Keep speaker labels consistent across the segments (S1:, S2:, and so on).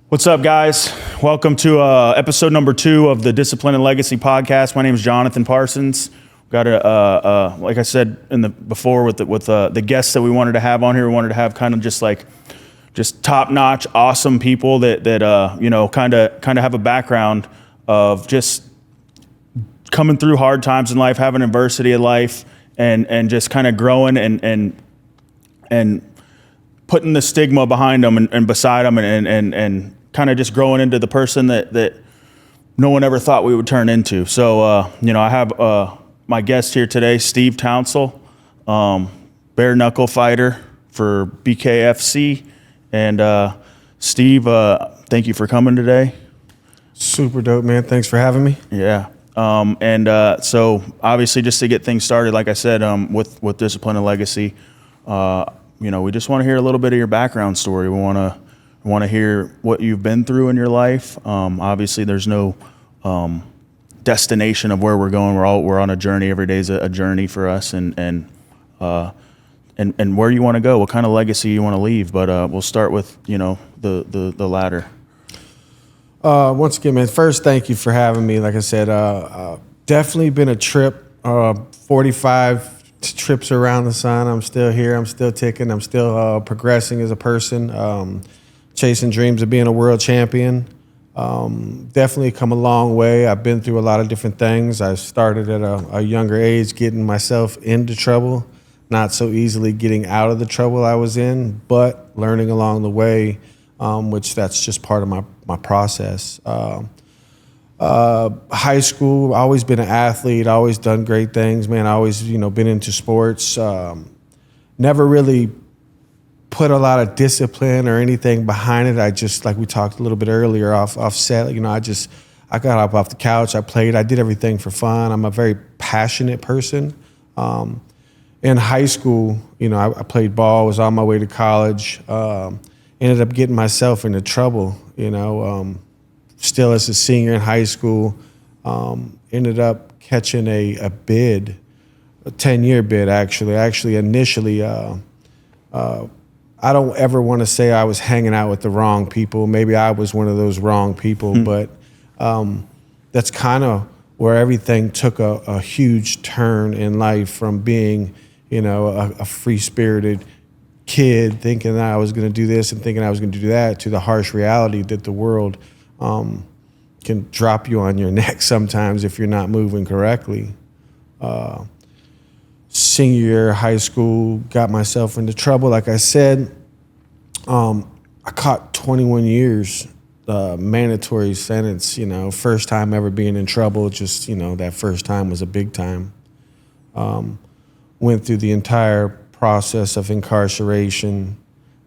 S1: What's up, guys? Welcome to episode number 2 of the Discipline and Legacy podcast. My name is Jonathan Parsons. Got like I said before with the guests that we wanted to have on here. We wanted to have kind of just top-notch, awesome people that kind of have a background of just coming through hard times in life, having adversity in life, and just kind of growing and putting the stigma behind them and beside them and kind of just growing into the person that no one ever thought we would turn into. So, I have my guest here today, Steve Townsell, bare knuckle fighter for BKFC. And Steve, thank you for coming today.
S2: Super dope, man. Thanks for having me.
S1: Yeah. So obviously, just to get things started, like I said, with Discipline and Legacy, we just want to hear a little bit of your background story. We want to hear what you've been through in your life. Obviously, there's no destination of where we're going. We're on a journey. Every day is a journey for us, and where you want to go, what kind of legacy you want to leave. But we'll start with the latter.
S2: Once again, man, first, thank you for having me. Like I said, definitely been a trip, 45 trips around the sun. I'm still here. I'm still ticking. I'm still progressing as a person, chasing dreams of being a world champion. Definitely come a long way. I've been through a lot of different things. I started at a younger age getting myself into trouble, not so easily getting out of the trouble I was in, but learning along the way, which that's just part of my process. High school, always been an athlete, always done great things, man. Always, been into sports. Never really put a lot of discipline or anything behind it. I just, like we talked a little bit earlier off set, I got up off the couch, I played, I did everything for fun. I'm a very passionate person. In high school, I played ball, was on my way to college, ended up getting myself into trouble, still as a senior in high school, ended up catching a bid, a 10-year bid, actually. Initially, I don't ever want to say I was hanging out with the wrong people. Maybe I was one of those wrong people, but that's kind of where everything took a huge turn in life, from being, a free-spirited kid thinking that I was going to do this and thinking I was going to do that, to the harsh reality that the world can drop you on your neck sometimes if you're not moving correctly. Senior year of high school, got myself into trouble. Like I said, I caught 21 years, mandatory sentence, first time ever being in trouble. Just, that first time was a big time. Went through the entire process of incarceration,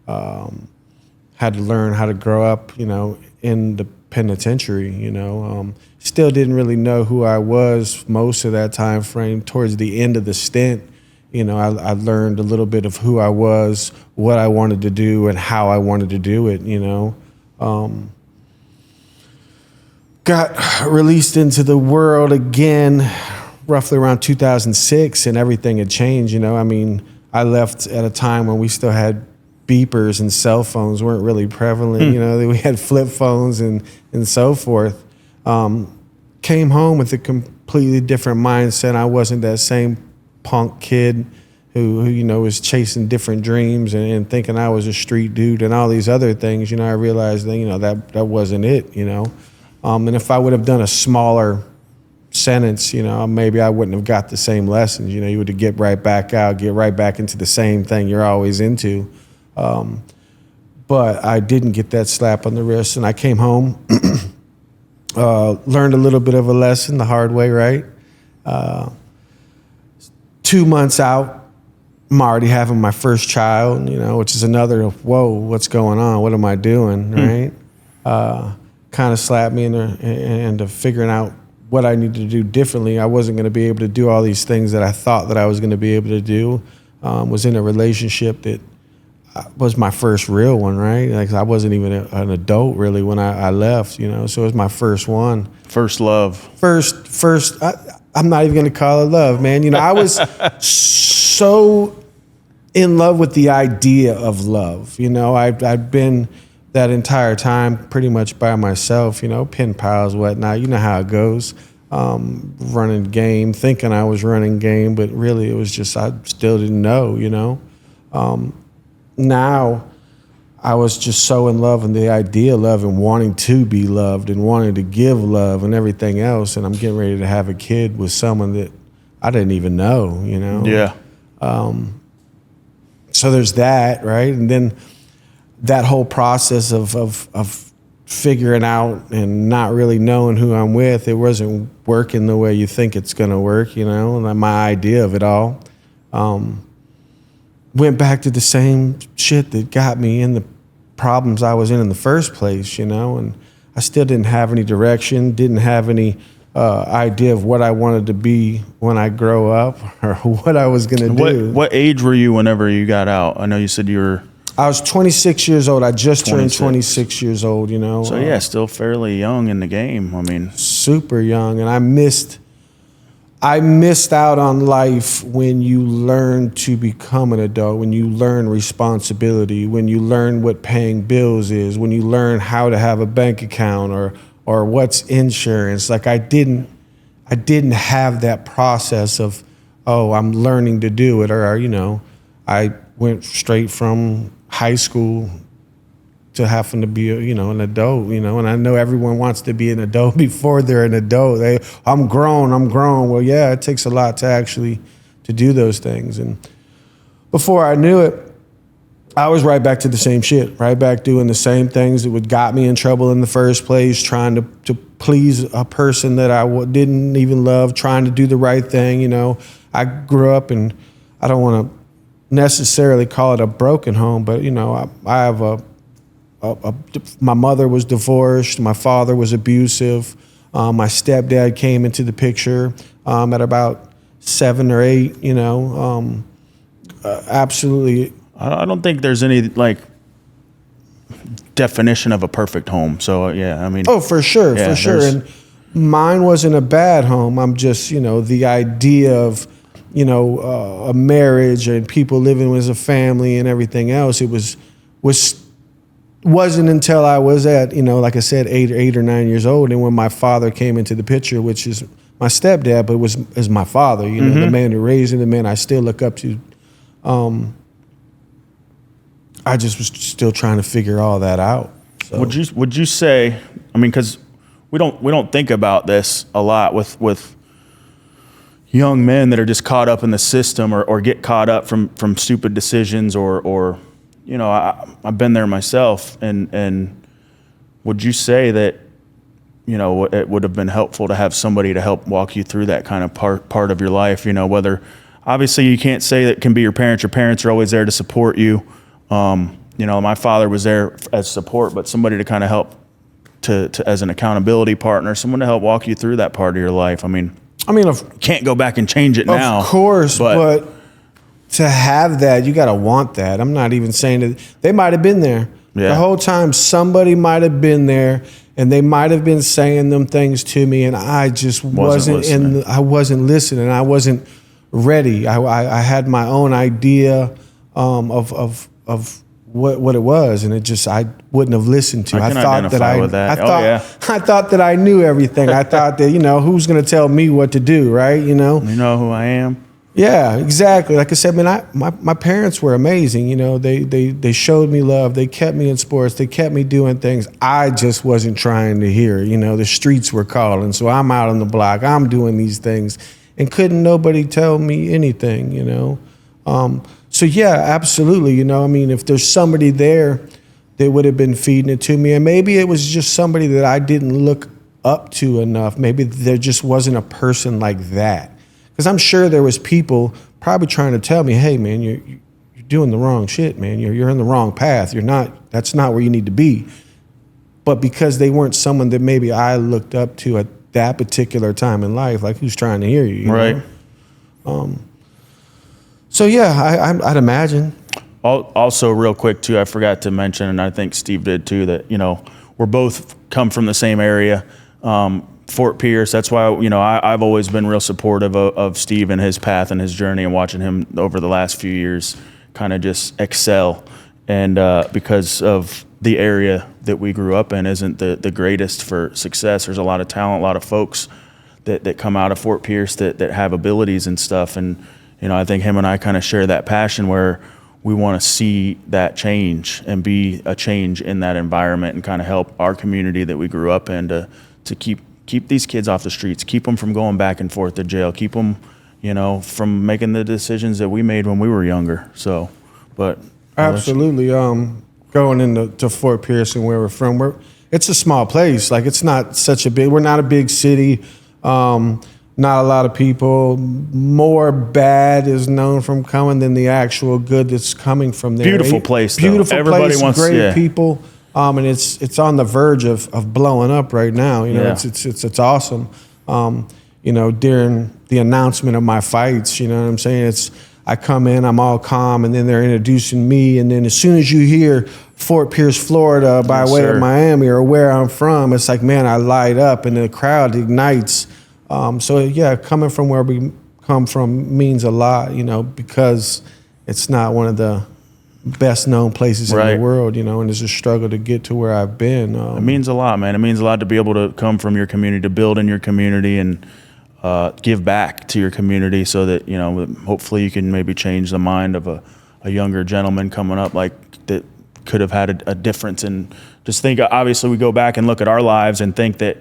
S2: had to learn how to grow up, in the penitentiary, still didn't really know who I was most of that time frame. Towards the end of the stint, I learned a little bit of who I was, what I wanted to do, and how I wanted to do it, Got released into the world again roughly around 2006, and everything had changed, I left at a time when we still had beepers and cell phones weren't really prevalent. We had flip phones and so forth. Came home with a completely different mindset. I wasn't that same punk kid who was chasing different dreams and thinking I was a street dude and all these other things. I realized that wasn't it. And if I would have done a smaller sentence, maybe I wouldn't have got the same lessons. You would get right back out, get right back into the same thing you're always into. But I didn't get that slap on the wrist, and I came home, learned a little bit of a lesson the hard way, right? 2 months out, I'm already having my first child, which is another, whoa, what's going on? What am I doing, right? Kind of slapped me into figuring out what I needed to do differently. I wasn't going to be able to do all these things that I thought that I was going to be able to do. Was in a relationship that was my first real one, right? Like, I wasn't even an adult really when I left, so it was my first one.
S1: First love.
S2: First, I'm not even going to call it love, man. I was so in love with the idea of love. I'd been that entire time pretty much by myself, pen pals, whatnot. You know how it goes. Running game, thinking I was running game, but really it was just I still didn't know. Now I was just so in love with the idea of love and wanting to be loved and wanting to give love and everything else. And I'm getting ready to have a kid with someone that I didn't even know,
S1: Yeah.
S2: So there's that, right? And then that whole process of figuring out and not really knowing who I'm with, it wasn't working the way you think it's going to work, and my idea of it all. Went back to the same shit that got me in the problems I was in the first place, and I still didn't have any direction, didn't have any idea of what I wanted to be when I grow up or what I was going to do.
S1: What age were you whenever you got out? I know you said you were...
S2: I was 26 years old. I just turned 26 years old, So
S1: yeah, still fairly young in the game. I mean,
S2: super young, and I missed out on life when you learn to become an adult, when you learn responsibility, when you learn what paying bills is, when you learn how to have a bank account or what's insurance. Like I didn't have that process of, I'm learning to do it, or I went straight from high school to having to be an adult, and I know everyone wants to be an adult before they're an adult. I'm grown. Well, yeah, it takes a lot to do those things. And before I knew it, I was right back to the same shit, right back doing the same things that would got me in trouble in the first place, trying to please a person that I didn't even love, trying to do the right thing. I grew up, and I don't want to necessarily call it a broken home, but I have my mother was divorced, my father was abusive, my stepdad came into the picture at about 7 or 8. Absolutely.
S1: I don't think there's any definition of a perfect home. So yeah, I mean.
S2: Oh, for sure, for sure. And mine wasn't a bad home. I'm just the idea of a marriage and people living as a family and everything else. It wasn't until I was at, like I said, 8 or 9 years old. And when my father came into the picture, which is my stepdad, but is my father, the man who raised me, the man I still look up to. I just was still trying to figure all that out. So.
S1: Would you say, I mean, cause we don't think about this a lot with young men that are just caught up in the system or get caught up from stupid decisions or I've been there myself. And would you say that, it would have been helpful to have somebody to help walk you through that kind of part of your life, whether obviously you can't say that it can be your parents are always there to support you. My father was there as support, but somebody to kind of help to as an accountability partner, someone to help walk you through that part of your life. I mean, can't go back and change it now.
S2: Of course, but to have that, you got to want that. I'm not even saying that they might have been there. Yeah. The whole time somebody might have been there and they might have been saying them things to me and I just wasn't I wasn't listening. I wasn't ready. I had my own idea of what it was, and I wouldn't have listened to.
S1: I thought
S2: that I knew everything. I thought that who's going to tell me what to do, right?
S1: You know who I am.
S2: Yeah, exactly. Like I said, man, my parents were amazing. They showed me love. They kept me in sports. They kept me doing things I just wasn't trying to hear. The streets were calling, so I'm out on the block. I'm doing these things, and couldn't nobody tell me anything. So yeah, absolutely. If there's somebody there that would have been feeding it to me, and maybe it was just somebody that I didn't look up to enough. Maybe there just wasn't a person like that. Because I'm sure there was people probably trying to tell me, hey man, you're doing the wrong shit, man. You're in the wrong path. That's not where you need to be. But because they weren't someone that maybe I looked up to at that particular time in life, like who's trying to hear you,
S1: right?
S2: So yeah, I'd imagine.
S1: Also, real quick too, I forgot to mention, and I think Steve did too, that we're both come from the same area, Fort Pierce. That's why I've always been real supportive of Steve and his path and his journey, and watching him over the last few years kind of just excel, and because of the area that we grew up in isn't the greatest for success. There's a lot of talent, a lot of folks that come out of Fort Pierce that have abilities and stuff. And, I think him and I kind of share that passion where we want to see that change and be a change in that environment and kind of help our community that we grew up in to keep these kids off the streets, keep them from going back and forth to jail, keep them, from making the decisions that we made when we were younger. So, but
S2: absolutely. Going into Fort Pierce and where we're from, it's a small place. Like, it's not such a we're not a big city. Not a lot of people. More bad is known from coming than the actual good that's coming from there.
S1: Beautiful place, though.
S2: Beautiful
S1: Everybody
S2: place,
S1: wants,
S2: great people. And it's on the verge of blowing up right now. It's awesome. During the announcement of my fights, you know what I'm saying? I come in, I'm all calm, and then they're introducing me, and then as soon as you hear Fort Pierce, Florida, by way of Miami or where I'm from, it's like, man, I light up, and the crowd ignites. Coming from where we come from means a lot, because it's not one of the best known places in the world, and it's a struggle to get to where I've been.
S1: It means a lot, man. It means a lot to be able to come from your community, to build in your community, and give back to your community so that, hopefully you can maybe change the mind of a younger gentleman coming up that could have had a difference. And just think, obviously we go back and look at our lives and think that,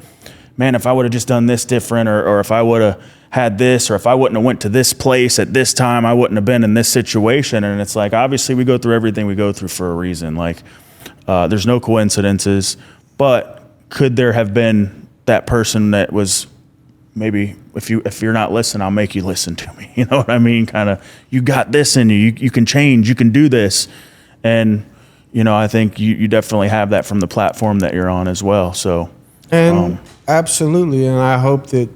S1: man, if I would have just done this different, or if I would have had this, or if I wouldn't have went to this place at this time, I wouldn't have been in this situation. And it's like, obviously we go through everything we go through for a reason. Like, there's no coincidences, but could there have been that person that was maybe, if you're not listening, I'll make you listen to me. You know what I mean? Kind of, you got this in you. You can change, you can do this. And, I think you definitely have that from the platform that you're on as well. So,
S2: absolutely. And I hope that,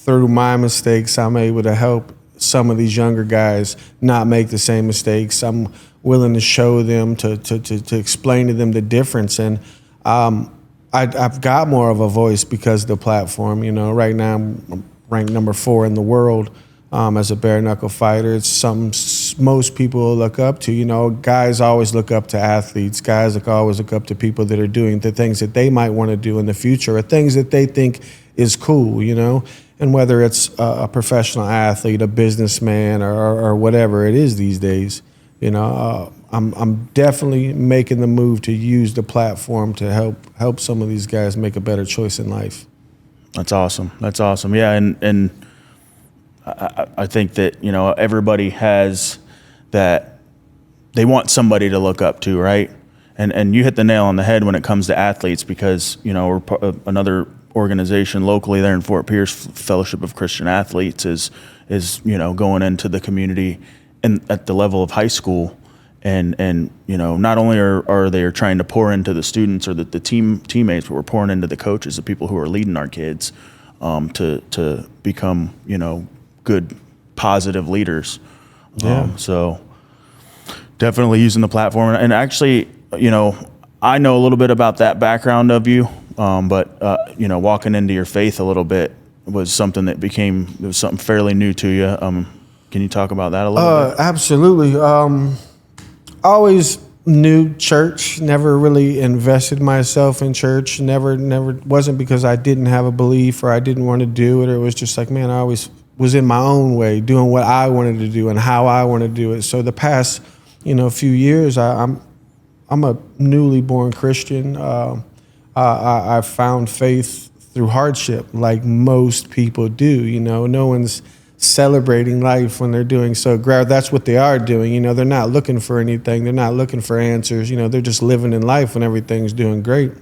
S2: through my mistakes, I'm able to help some of these younger guys not make the same mistakes. I'm willing to show them, to explain to them the difference. And I've got more of a voice because of the platform. Right now I'm ranked number 4 in the world as a bare knuckle fighter. It's something most people look up to. Guys always look up to athletes. Guys always look up to people that are doing the things that they might want to do in the future, or things that they think is cool, And whether it's a professional athlete, a businessman, or whatever it is these days, I'm definitely making the move to use the platform to help some of these guys make a better choice in life.
S1: That's awesome. Yeah, and I think that, everybody has that, they want somebody to look up to, right? And you hit the nail on the head when it comes to athletes, because, we're another organization locally there in Fort Pierce, Fellowship of Christian Athletes, is going into the community and at the level of high school. And not only are they trying to pour into the students or the teammates, but we're pouring into the coaches, the people who are leading our kids to become, good, positive leaders.
S2: Yeah.
S1: So definitely using the platform. And actually, I know a little bit about that background of you, but walking into your faith a little bit was something that was something fairly new to you. Can you talk about that a little bit?
S2: Absolutely. Always knew church, never really invested myself in church, never wasn't because I didn't have a belief or I didn't want to do it, or it was just like, man, I always was in my own way, doing what I wanted to do and how I want to do it. So the past, few years, I'm a newly born Christian. I found faith through hardship, like most people do. No one's celebrating life when they're doing so great. That's what they are doing. They're not looking for anything. They're not looking for answers. They're just living in life when everything's doing great.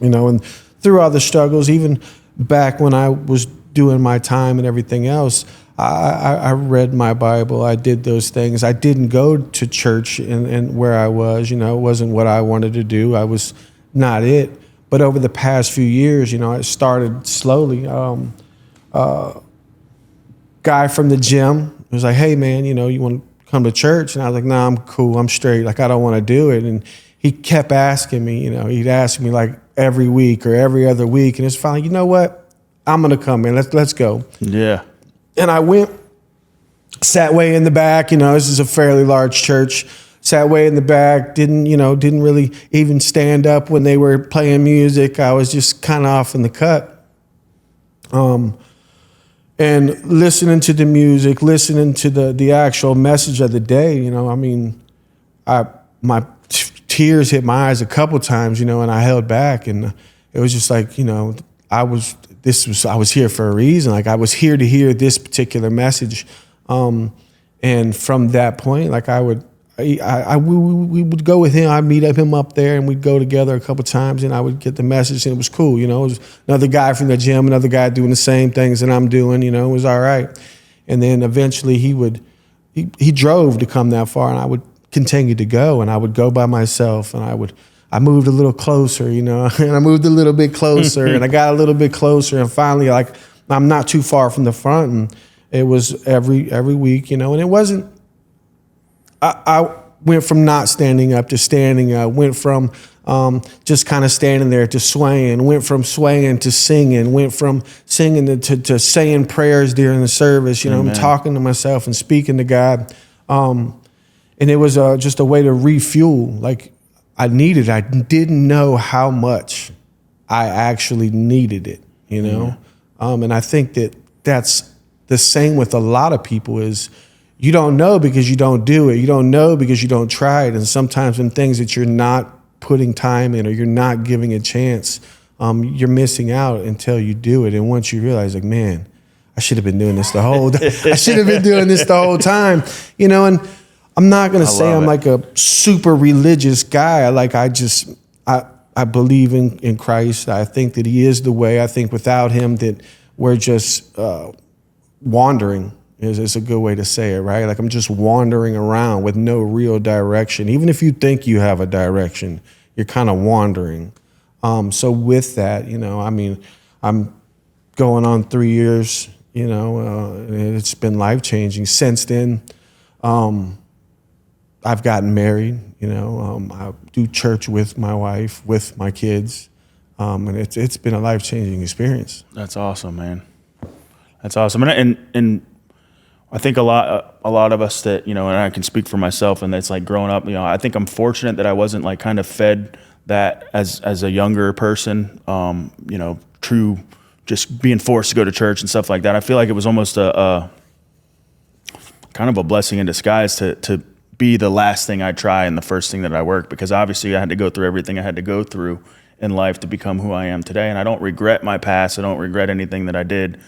S2: And through all the struggles, even back when I was doing my time and everything else, I read my Bible. I did those things. I didn't go to church and where I was, it wasn't what I wanted to do. I was not it. But over the past few years, it started slowly. Guy from the gym was like, hey man, you want to come to church? And I was like, nah, I'm cool. I'm straight. Like, I don't want to do it. And he kept asking me, he'd ask me like every week or every other week. And it's finally, you know what? I'm going to come in. Let's go.
S1: Yeah.
S2: And I went, sat way in the back. This is a fairly large church. sat way in the back, didn't really even stand up when they were playing music. I was just kind of off in the cut. And listening to the music, listening to the actual message of the day, my tears hit my eyes a couple times, and I held back, and it was just like, I was here for a reason. Like, I was here to hear this particular message. And from that point, like, we would go with him. I'd meet him up there, and we'd go together a couple times, and I would get the message, and it was cool. It was another guy from the gym, another guy doing the same things that I'm doing. It was all right. And then eventually he drove to come that far, and I would continue to go, and I would go by myself, and I moved a little closer, and I moved a little bit closer, and I got a little bit closer, and finally, like, I'm not too far from the front, and it was every week, and it wasn't. I went from not standing up to standing up, went from just kind of standing there to swaying, went from swaying to singing, went from singing to saying prayers during the service, I'm talking to myself and speaking to God. And it was just a way to refuel. Like, I didn't know how much I actually needed it, And I think that's the same with a lot of people is, you don't know because you don't do it. You don't know because you don't try it. And sometimes in things that you're not putting time in or you're not giving a chance, you're missing out until you do it. And once you realize, like, man, I should have been doing this the whole time, and I'm not going to say I'm like a super religious guy. Like, I believe in Christ. I think that he is the way. I think without him that we're just wandering. Is a good way to say it, right? Like, I'm just wandering around with no real direction. Even if you think you have a direction, you're kind of wandering. So with that, I'm going on 3 years, and it's been life-changing. Since then, I've gotten married, I do church with my wife, with my kids, and it's been a life-changing experience.
S1: That's awesome, man. That's awesome. And I think a lot of us that, and I can speak for myself, and it's like growing up, I think I'm fortunate that I wasn't like kind of fed that as a younger person, true, just being forced to go to church and stuff like that. I feel like it was almost a kind of a blessing in disguise to be the last thing I try and the first thing that I work, because obviously I had to go through everything I had to go through in life to become who I am today. And I don't regret my past. I don't regret anything that I did.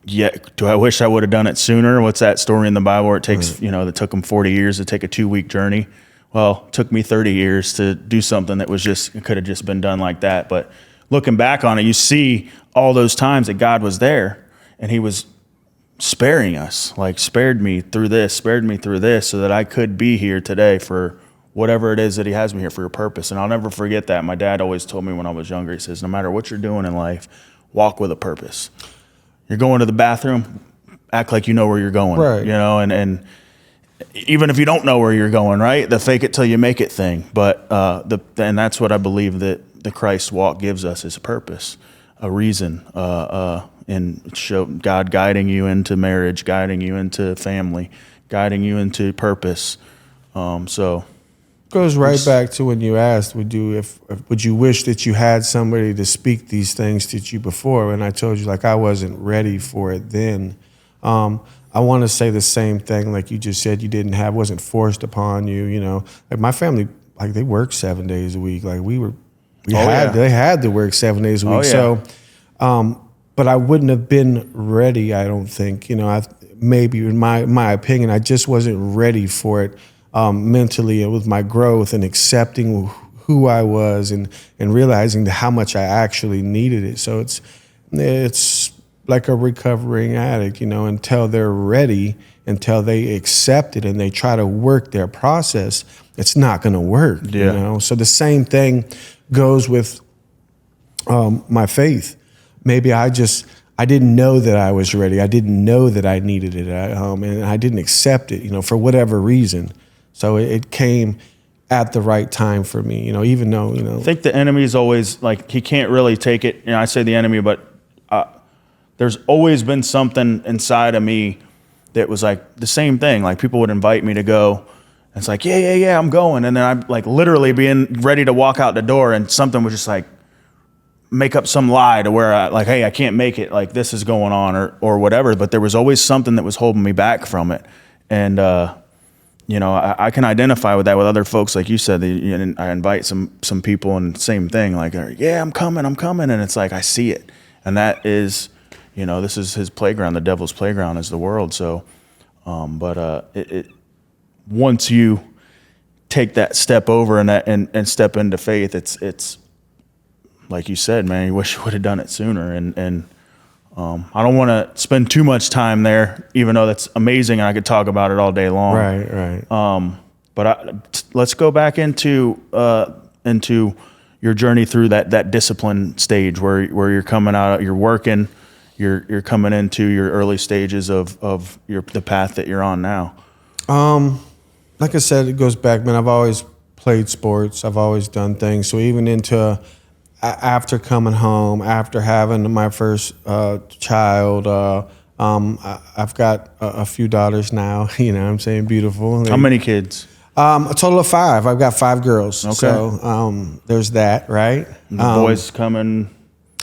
S1: Yet, do I wish I would have done it sooner? What's that story in the Bible where it takes, that took them 40 years to take a 2-week journey? Well, it took me 30 years to do something that could have just been done like that. But looking back on it, you see all those times that God was there and he was sparing us, like spared me through this so that I could be here today for whatever it is that he has me here for a purpose. And I'll never forget that. My dad always told me when I was younger, he says, no matter what you're doing in life, walk with a purpose. You're going to the bathroom, act like you know where you're going,
S2: right.
S1: And even if you don't know where you're going, right? The fake it till you make it thing. But and that's what I believe that the Christ walk gives us, is a purpose, a reason, and show God guiding you into marriage, guiding you into family, guiding you into purpose. So
S2: goes right back to when you asked, would you wish that you had somebody to speak these things to you before? And I told you, like, I wasn't ready for it then. I want to say the same thing, like you just said, wasn't forced upon you, like my family, like they worked 7 days a week. Like they had to work 7 days a week.
S1: Oh, yeah.
S2: So, but I wouldn't have been ready. I don't think, maybe in my opinion, I just wasn't ready for it. Mentally and with my growth and accepting who I was and realizing how much I actually needed it. So it's like a recovering addict, until they're ready, until they accept it and they try to work their process, it's not going to work, So the same thing goes with my faith. Maybe I didn't know that I was ready. I didn't know that I needed it, and I didn't accept it, for whatever reason. So it came at the right time for me, even though,
S1: I think the enemy is always like, he can't really take it. I say the enemy, but there's always been something inside of me that was like the same thing. Like people would invite me to go And it's like, yeah, I'm going. And then I'm like literally being ready to walk out the door, and something was just like, make up some lie to where hey, I can't make it, like this is going on or whatever. But there was always something that was holding me back from it. And, I can identify with that with other folks. Like you said, I invite some people and same thing, like, yeah, I'm coming. And it's like, I see it. And that is, this is his playground. The devil's playground is the world. So, once you take that step over and step into faith, it's like you said, man, you wish you would have done it sooner. And I don't want to spend too much time there, even though that's amazing and I could talk about it all day long.
S2: Right.
S1: But let's go back into your journey through that discipline stage where you're coming out, you're working, you're coming into your early stages of the path that you're on now.
S2: Like I said, it goes back, man. I've always played sports. I've always done things. So even into after coming home, after having my first child, I've got a few daughters now. You know what I'm saying? Beautiful.
S1: How many kids?
S2: A total of 5. I've got 5 girls.
S1: Okay.
S2: So there's that, right?
S1: The boys coming.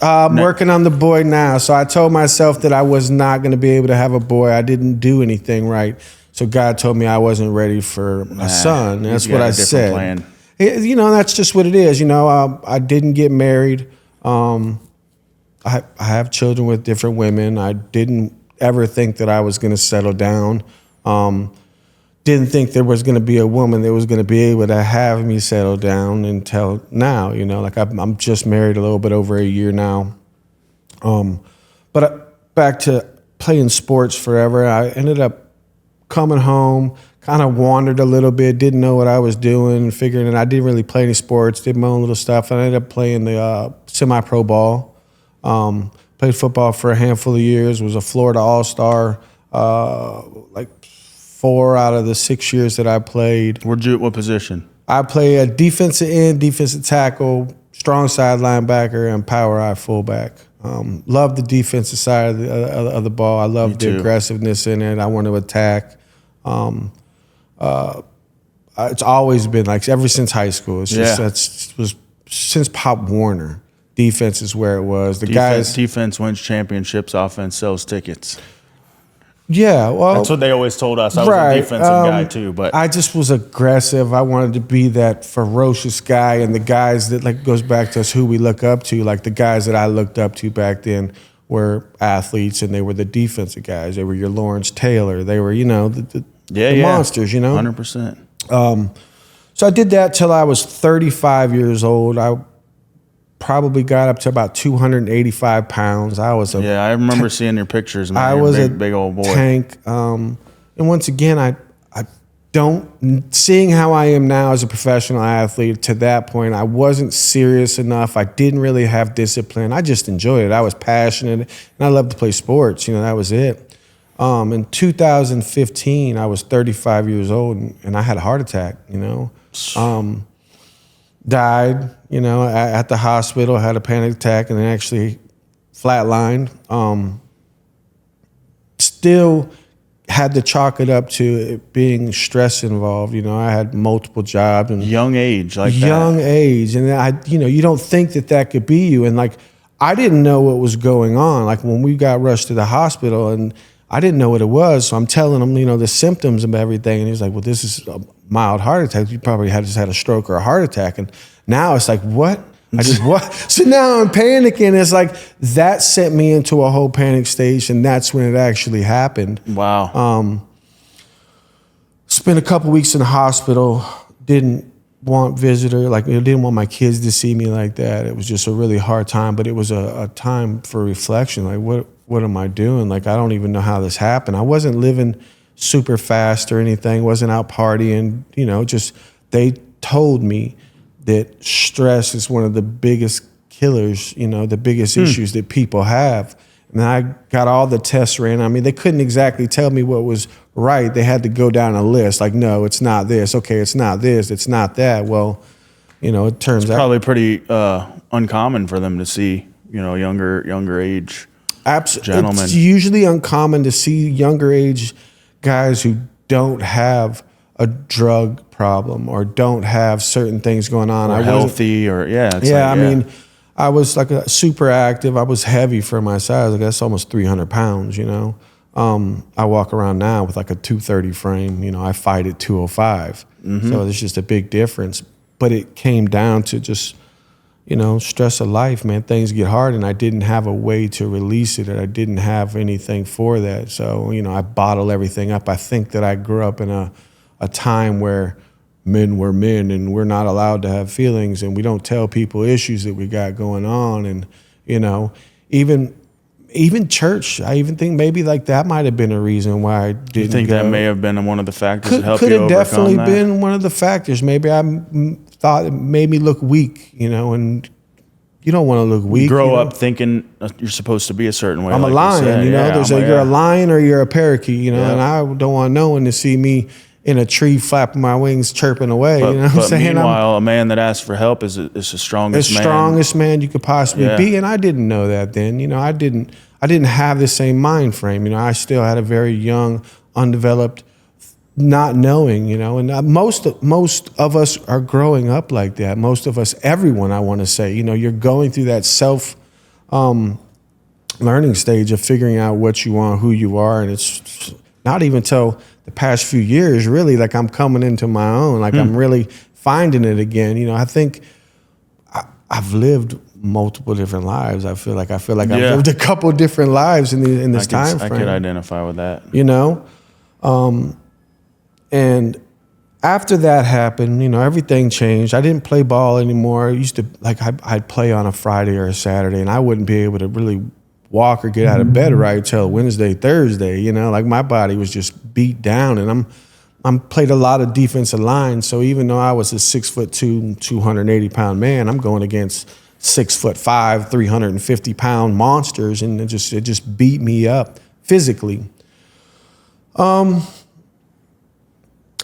S2: I'm working on the boy now. So I told myself that I was not going to be able to have a boy. I didn't do anything right. So God told me I wasn't ready for a son. That's what I said. Plan. That's just what it is. I didn't get married. I have children with different women. I didn't ever think that I was going to settle down. Didn't think there was going to be a woman that was going to be able to have me settle down until now. I'm just married a little bit over a year now. But back to playing sports forever. I ended up coming home, kind of wandered a little bit, didn't know what I was doing, figuring that I didn't really play any sports, did my own little stuff. I ended up playing the semi-pro ball. Played football for a handful of years, was a Florida All-Star, like 4 out of the 6 years that I played.
S1: What position?
S2: I play a defensive end, defensive tackle, strong side linebacker, and power eye fullback. Love the defensive side of the ball. I love the aggressiveness in it. I want to attack. It's always been like ever since high school. It's just since Pop Warner. Defense is where it was.
S1: Defense wins championships. Offense sells tickets.
S2: Yeah, well,
S1: that's what they always told us. I was a defensive guy too, but
S2: I just was aggressive. I wanted to be that ferocious guy, and the guys that goes back to us who we look up to. Like the guys that I looked up to back then were athletes, and they were the defensive guys. They were your Lawrence Taylor. They were the monsters.
S1: 100%.
S2: So I did that till I was 35 years old. I probably got up to about 285 pounds. I was
S1: I remember seeing your pictures, man.
S2: I was a
S1: big old boy.
S2: Tank. And once again, I don't, seeing how I am now as a professional athlete, to that point, I wasn't serious enough. I didn't really have discipline. I just enjoyed it. I was passionate, and I loved to play sports. That was it. In 2015, I was 35 years old, and I had a heart attack, died, at the hospital, had a panic attack, and then actually flatlined. Still had to chalk it up to it being stress involved. I had multiple jobs and
S1: young age,
S2: young age, and you don't think that could be you. And I didn't know what was going on. Like when we got rushed to the hospital, and I didn't know what it was, so I'm telling him, the symptoms of everything, and he's like, "Well, this is a mild heart attack. You probably just had a stroke or a heart attack." And now it's like, what? What? So now I'm panicking. It's like that sent me into a whole panic stage, and that's when it actually happened.
S1: Wow.
S2: Spent a couple weeks in the hospital. Didn't want didn't want my kids to see me like that. It was just a really hard time, but it was a time for reflection. Like, what am I doing? I don't even know how this happened. I wasn't living super fast or anything. Wasn't out partying. Just they told me that stress is one of the biggest killers, the biggest issues that people have. And I got all the tests ran. I mean, they couldn't exactly tell me what was right. They had to go down a list. Like, no, it's not this. Okay, it's not this. It's not that. Well, it turns out.
S1: It's probably pretty uncommon for them to see, younger age gentlemen.
S2: It's usually uncommon to see younger age guys who don't have a drug problem or don't have certain things going on.
S1: Or
S2: I
S1: healthy or
S2: I mean, I was like a super active. I was heavy for my size. Like that's almost 300 pounds, you know. I walk around now with like a 230 frame. You know, I fight at 205. So there's just a big difference. But it came down to just, you know, stress of life, man. Things get hard, and I didn't have a way to release it, and I didn't have anything for that. So, you know, I bottle everything up. I think that I grew up in a time where men were men, and we're not allowed to have feelings, and we don't tell people issues that we got going on. And, you know, even church, I even think maybe like that might have been a reason why I didn't.
S1: You think
S2: go.
S1: that may have been one of the factors that helped you
S2: Could have
S1: overcome
S2: definitely
S1: that?
S2: been one of the factors. Maybe I thought it made me look weak, you know, and you don't want to look weak.
S1: You grow
S2: know?
S1: up thinking you're supposed to be a certain way.
S2: I'm
S1: like
S2: a lion,
S1: said.
S2: you know.
S1: Yeah,
S2: You're a lion or you're a parakeet, you know, and I don't want no one to see me in a tree flapping my wings, chirping away.
S1: But,
S2: you know what I'm saying?
S1: Meanwhile, a man that asks for help is the strongest man.
S2: Strongest man you could possibly be, and I didn't know that then. You know, I didn't have the same mind frame. You know, I still had a very young, undeveloped, not knowing. You know, and most of us are growing up like that. Most of us, everyone, I want to say, you know, you're going through that self learning stage of figuring out what you want, who you are, and it's not even till the past few years, really, like I'm coming into my own, like I'm really finding it again. You know, I think I've lived multiple different lives. I feel like I've lived a couple different lives in this time frame.
S1: I could identify with that.
S2: You know, and after that happened, you know, everything changed. I didn't play ball anymore. I used to I'd play on a Friday or a Saturday, and I wouldn't be able to really walk or get out of bed right till Wednesday, Thursday, you know, like my body was just beat down, and I'm played a lot of defensive line. So even though I was a 6'2", 280-pound man, I'm going against 6'5", 350-pound monsters, and it just beat me up physically.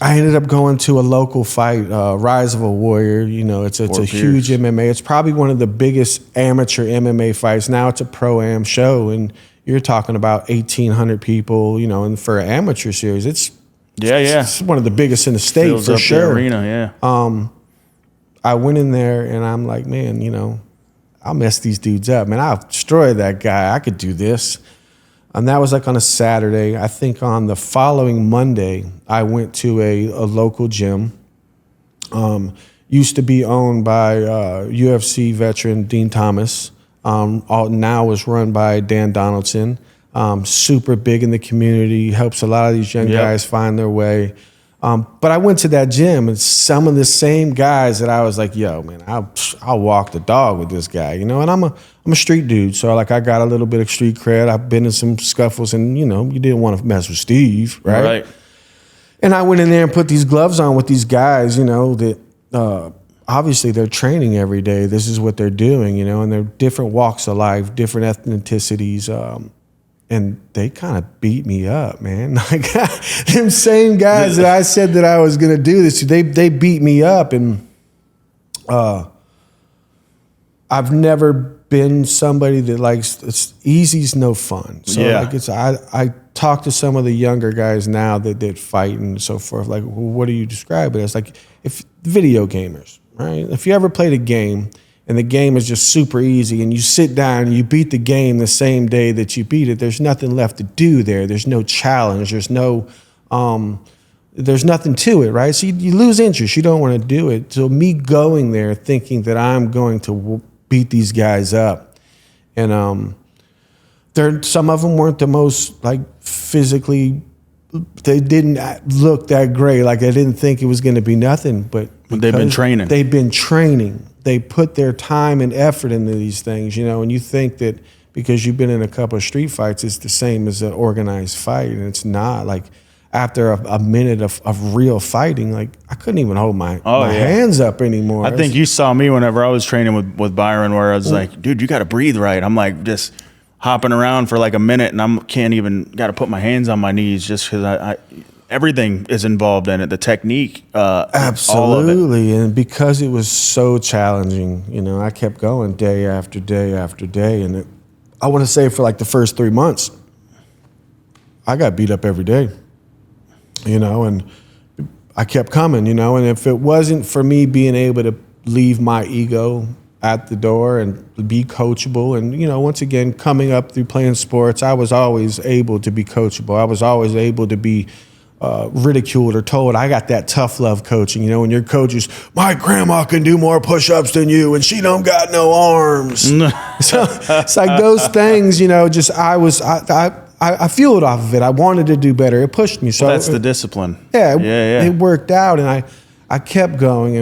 S2: I ended up going to a local fight, Rise of a Warrior. You know, it's a huge MMA. It's probably one of the biggest amateur MMA fights. Now it's a pro-am show, and you're talking about 1,800 people, you know, and for an amateur series, it's one of the biggest in the state.
S1: Fills
S2: for
S1: up
S2: sure.
S1: The arena, yeah.
S2: I went in there, and I'm like, man, you know, I'll mess these dudes up. Man, I'll destroy that guy. I could do this. And that was like on a Saturday. I think on the following Monday, I went to a local gym. Used to be owned by UFC veteran Dean Thomas. Now is run by Dan Donaldson. Super big in the community, helps a lot of these young guys find their way. But I went to that gym, and some of the same guys that I was like, yo, man, I'll walk the dog with this guy, you know? And I'm a street dude, so like I got a little bit of street cred. I've been in some scuffles, and, you know, you didn't want to mess with Steve, right? And I went in there and put these gloves on with these guys, you know, that obviously they're training every day. This is what they're doing, you know, and they're different walks of life, different ethnicities, and they kind of beat me up, man. Like them same guys that I said that I was gonna do this to, they beat me up, and I've never been somebody that likes easy's no fun. So like I talk to some of the younger guys now that fight and so forth. Like, well, what do you describe it as? Like, if video gamers, right? If you ever played a game and the game is just super easy, and you sit down and you beat the game the same day that you beat it, there's nothing left to do there. There's no challenge. There's nothing to it, right? So you lose interest. You don't want to do it. So me going there thinking that I'm going to beat these guys up, and some of them weren't the most like physically. They didn't look that great. Like I didn't think it was going to be nothing, but
S1: they've been training.
S2: They've been training. They put their time and effort into these things, you know, and you think that because you've been in a couple of street fights, it's the same as an organized fight, and it's not. Like after a minute of real fighting, like I couldn't even hold my hands up anymore.
S1: I think you saw me whenever I was training with Byron, where I was like, dude, you got to breathe right. I'm like just hopping around for like a minute, and I can't even, got to put my hands on my knees just because I everything is involved in it. The technique,
S2: absolutely, and because it was so challenging, you know, I kept going day after day after day, and I want to say for like the first 3 months, I got beat up every day, you know, and I kept coming, you know, and if it wasn't for me being able to leave my ego at the door and be coachable, and, you know, once again, coming up through playing sports, I was always able to be coachable. I was always able to be ridiculed or told. I got that tough love coaching, you know, when your coach is, my grandma can do more push-ups than you and she don't got no arms. So it's like those things, you know, just I fueled off of it. I wanted to do better. It pushed me. So
S1: well, that's the discipline.
S2: Yeah, it worked out, and I kept going.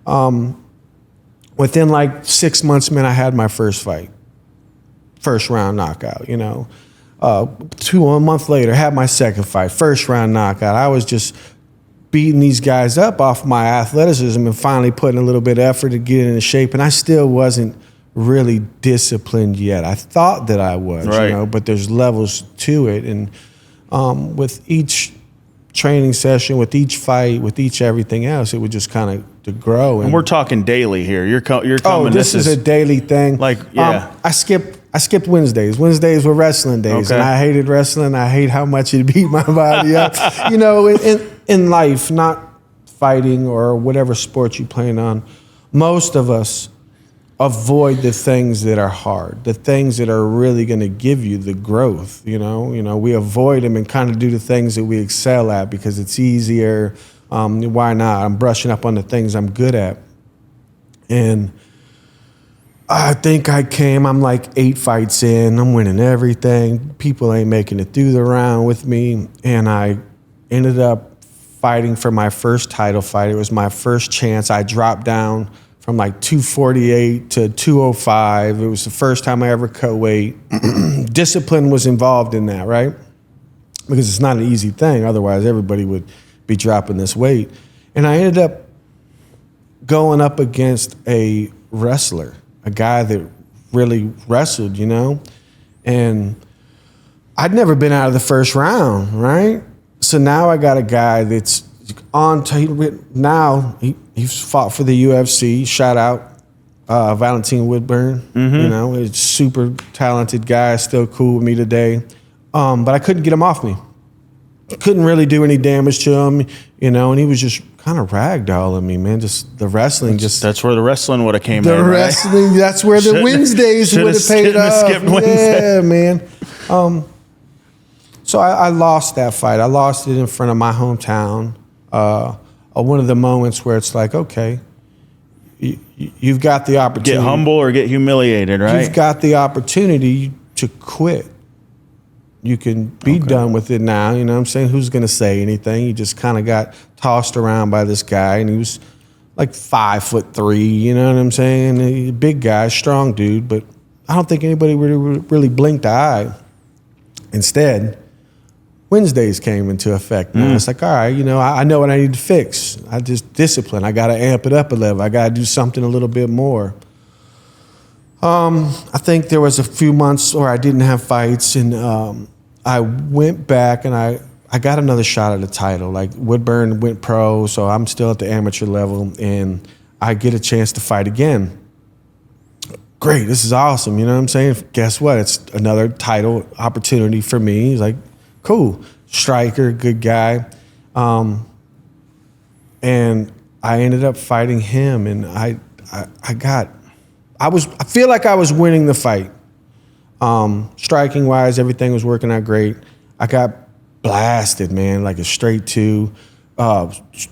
S2: And within like 6 months, man, I had my first fight, first round knockout. You know, a month later, had my second fight, first round knockout. I was just beating these guys up off my athleticism and finally putting a little bit of effort to get into shape, and I still wasn't really disciplined yet. I thought that I was,
S1: right.
S2: You know, but there's levels to it. And with each training session, with each fight, with each everything else, it would just kind of to grow.
S1: And we're talking daily here. You're coming.
S2: Oh, this is a daily thing.
S1: Like, yeah.
S2: I skipped Wednesdays. Wednesdays were wrestling days,
S1: okay.
S2: And I hated wrestling. I hate how much it beat my body up. You know, in life, not fighting or whatever sport you're playing on, most of us avoid the things that are hard, the things that are really going to give you the growth. You know, we avoid them and kind of do the things that we excel at because it's easier. Why not? I'm brushing up on the things I'm good at. And I think I'm like 8 fights in. I'm winning everything. People ain't making it through the round with me. And I ended up fighting for my first title fight. It was my first chance. I dropped down from like 248 to 205. It was the first time I ever cut weight. Discipline was involved in that, right? Because it's not an easy thing. Otherwise, everybody would be dropping this weight. And I ended up going up against a wrestler, a guy that really wrestled, you know? And I'd never been out of the first round, right? So now I got a guy that's he's fought for the UFC. Shout out Valentin Woodburn.
S1: Mm-hmm.
S2: You know, he's a super talented guy, still cool with me today. But I couldn't get him off me. Couldn't really do any damage to him, you know, and he was just kind of ragdolling me, man. Just the wrestling,
S1: that's where the wrestling would have came in.
S2: The wrestling, right? That's where the Wednesdays would have paid off. Yeah, man. So I lost that fight. I lost it in front of my hometown. One of the moments where it's like, okay, you've got the opportunity.
S1: Get humble or get humiliated, right?
S2: You've got the opportunity to quit. You can be done with it now. You know what I'm saying? Who's going to say anything? You just kind of got tossed around by this guy, and he was like 5'3", you know what I'm saying? A big guy, strong dude, but I don't think anybody really blinked an eye. Instead, Wednesdays came into effect. Now it's like, all right, you know, I know what I need to fix. I just discipline. I got to amp it up a level. I got to do something a little bit more. I think there was a few months where I didn't have fights, and I went back and I got another shot at the title. Like Woodburn went pro, so I'm still at the amateur level, and I get a chance to fight again. Great, this is awesome. You know what I'm saying? Guess what? It's another title opportunity for me. He's like, cool, striker, good guy. And I ended up fighting him, and I feel like I was winning the fight. Striking wise, everything was working out great. I got blasted, man, like a straight 2.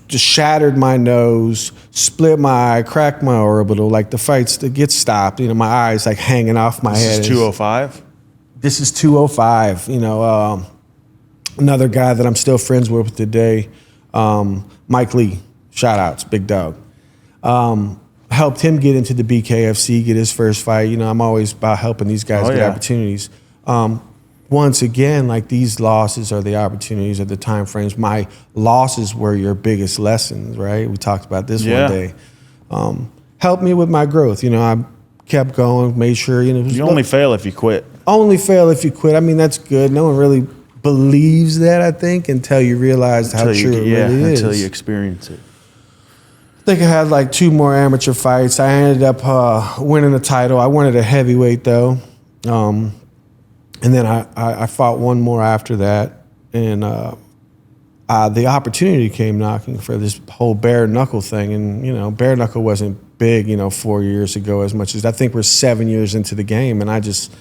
S2: Just shattered my nose, split my eye, cracked my orbital. Like the fights that get stopped, you know, my eyes like hanging off my head.
S1: This is 205?
S2: This is 205. You know, another guy that I'm still friends with today, Mike Lee. Shout outs, big dog. Helped him get into the BKFC, get his first fight. You know, I'm always about helping these guys get opportunities. Once again, like these losses are the opportunities at the time frames. My losses were your biggest lessons, right? We talked about this one day. Helped me with my growth. You know, I kept going, made sure, you know.
S1: You only fail if you quit.
S2: Only fail if you quit. I mean, that's good. No one really believes that, I think, until you realize how true it really is.
S1: Until you experience it.
S2: I think I had like 2 more amateur fights. I ended up winning the title. I wanted a heavyweight, though. And then I fought one more after that. And the opportunity came knocking for this whole bare knuckle thing. And, bare knuckle wasn't big, 4 years ago as much as I think we're 7 years into the game. And I just,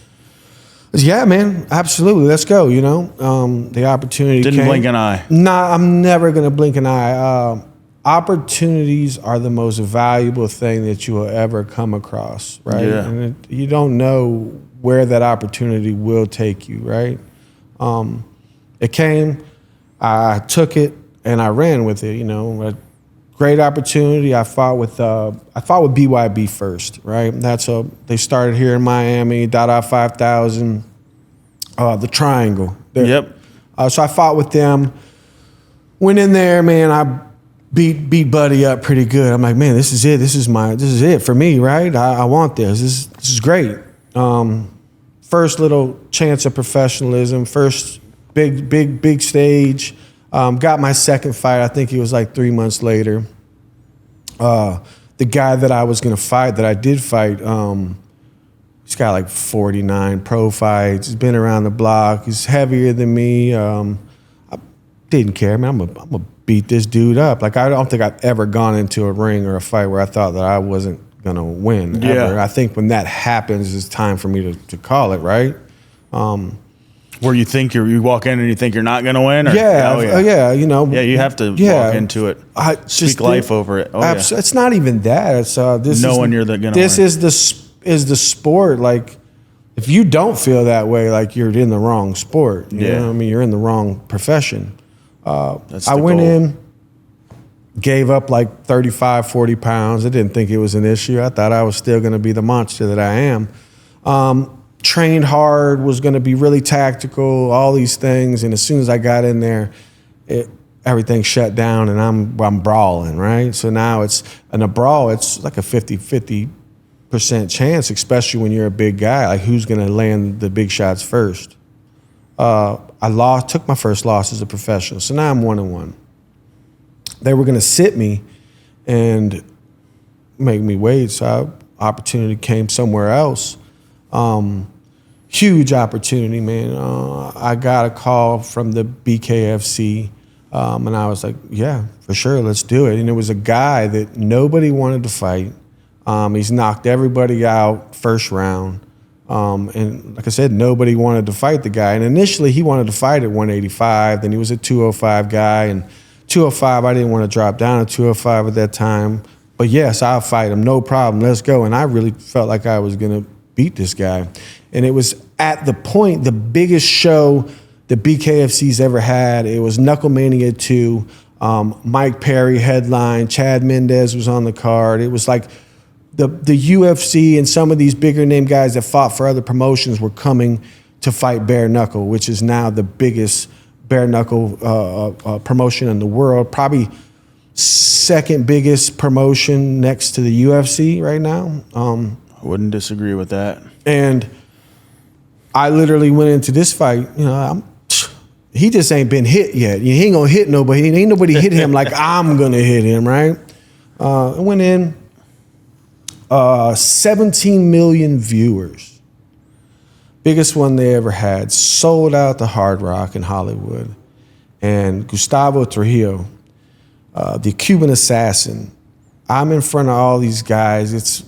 S2: yeah, man, absolutely. Let's go, the opportunity
S1: Didn't blink an eye.
S2: Nah, I'm never going to blink an eye. Opportunities are the most valuable thing that you will ever come across, right?
S1: Yeah.
S2: And you don't know where that opportunity will take you, right? It came, I took it, and I ran with it. A great opportunity. I fought with BYB first, right? They started here in Miami, Dada 5000, the Triangle.
S1: Yep.
S2: So I fought with them. Went in there, man. I beat Buddy up pretty good. I'm like, man, this is it. This is it for me, right? I want this. This is great. First little chance of professionalism. First big stage. Got my second fight. I think it was like 3 months later. The guy that I was gonna fight, that I did fight, he's got like 49 pro fights. He's been around the block. He's heavier than me. I didn't care, man. I'm gonna beat this dude up. Like, I don't think I've ever gone into a ring or a fight where I thought that I wasn't gonna win.
S1: Yeah.
S2: Ever. I think when that happens, it's time for me to call it, right?
S1: Where you think you walk in and you think you're not going to win? Or,
S2: Yeah,
S1: yeah,
S2: Yeah,
S1: you have to walk into it. Speak life over it.
S2: It's not even that. It's
S1: knowing you're going to win.
S2: This is the sport. Like, if you don't feel that way, like, you're in the wrong sport. You know what I mean? You're in the wrong profession. I went in, gave up like 35, 40 pounds. I didn't think it was an issue. I thought I was still going to be the monster that I am. Trained hard, was going to be really tactical, all these things. And as soon as I got in there, everything shut down, and I'm brawling, right? So now in a brawl, it's like a 50% chance, especially when you're a big guy. Like, who's going to land the big shots first? Took my first loss as a professional. So now I'm 1-1. They were going to sit me and make me wait. So opportunity came somewhere else. Huge opportunity, man. I got a call from the BKFC, and I was like, yeah, for sure, let's do it. And it was a guy that nobody wanted to fight. He's knocked everybody out first round. And like I said, nobody wanted to fight the guy. And initially, he wanted to fight at 185. Then he was a 205 guy. And 205, I didn't want to drop down to 205 at that time. But yes, I'll fight him, no problem, let's go. And I really felt like I was going to beat this guy. And it was at the point, the biggest show the BKFC's ever had. It was Knucklemania 2. Mike Perry headline. Chad Mendez was on the card. It was like the UFC and some of these bigger name guys that fought for other promotions were coming to fight bare knuckle, which is now the biggest bare knuckle promotion in the world. Probably second biggest promotion next to the UFC right now.
S1: I wouldn't disagree with that.
S2: And I literally went into this fight, he just ain't been hit yet. He ain't gonna hit nobody. Ain't nobody hit him like I'm gonna hit him, right? I went in, 17 million viewers. Biggest one they ever had. Sold out the Hard Rock in Hollywood. And Gustavo Trujillo, the Cuban assassin. I'm in front of all these guys.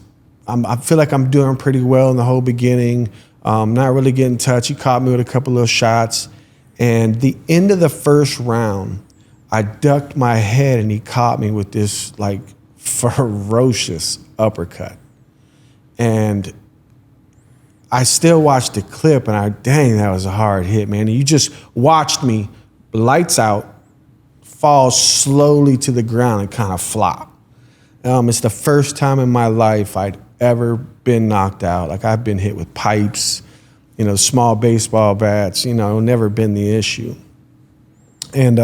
S2: I feel like I'm doing pretty well in the whole beginning. Not really getting touched. He caught me with a couple little shots. And the end of the first round, I ducked my head and he caught me with this like ferocious uppercut. And I still watched the clip and dang, that was a hard hit, man. And you just watched me, lights out, fall slowly to the ground and kind of flop. It's the first time in my life I'd ever been knocked out. Like, I've been hit with pipes, small baseball bats, never been the issue. And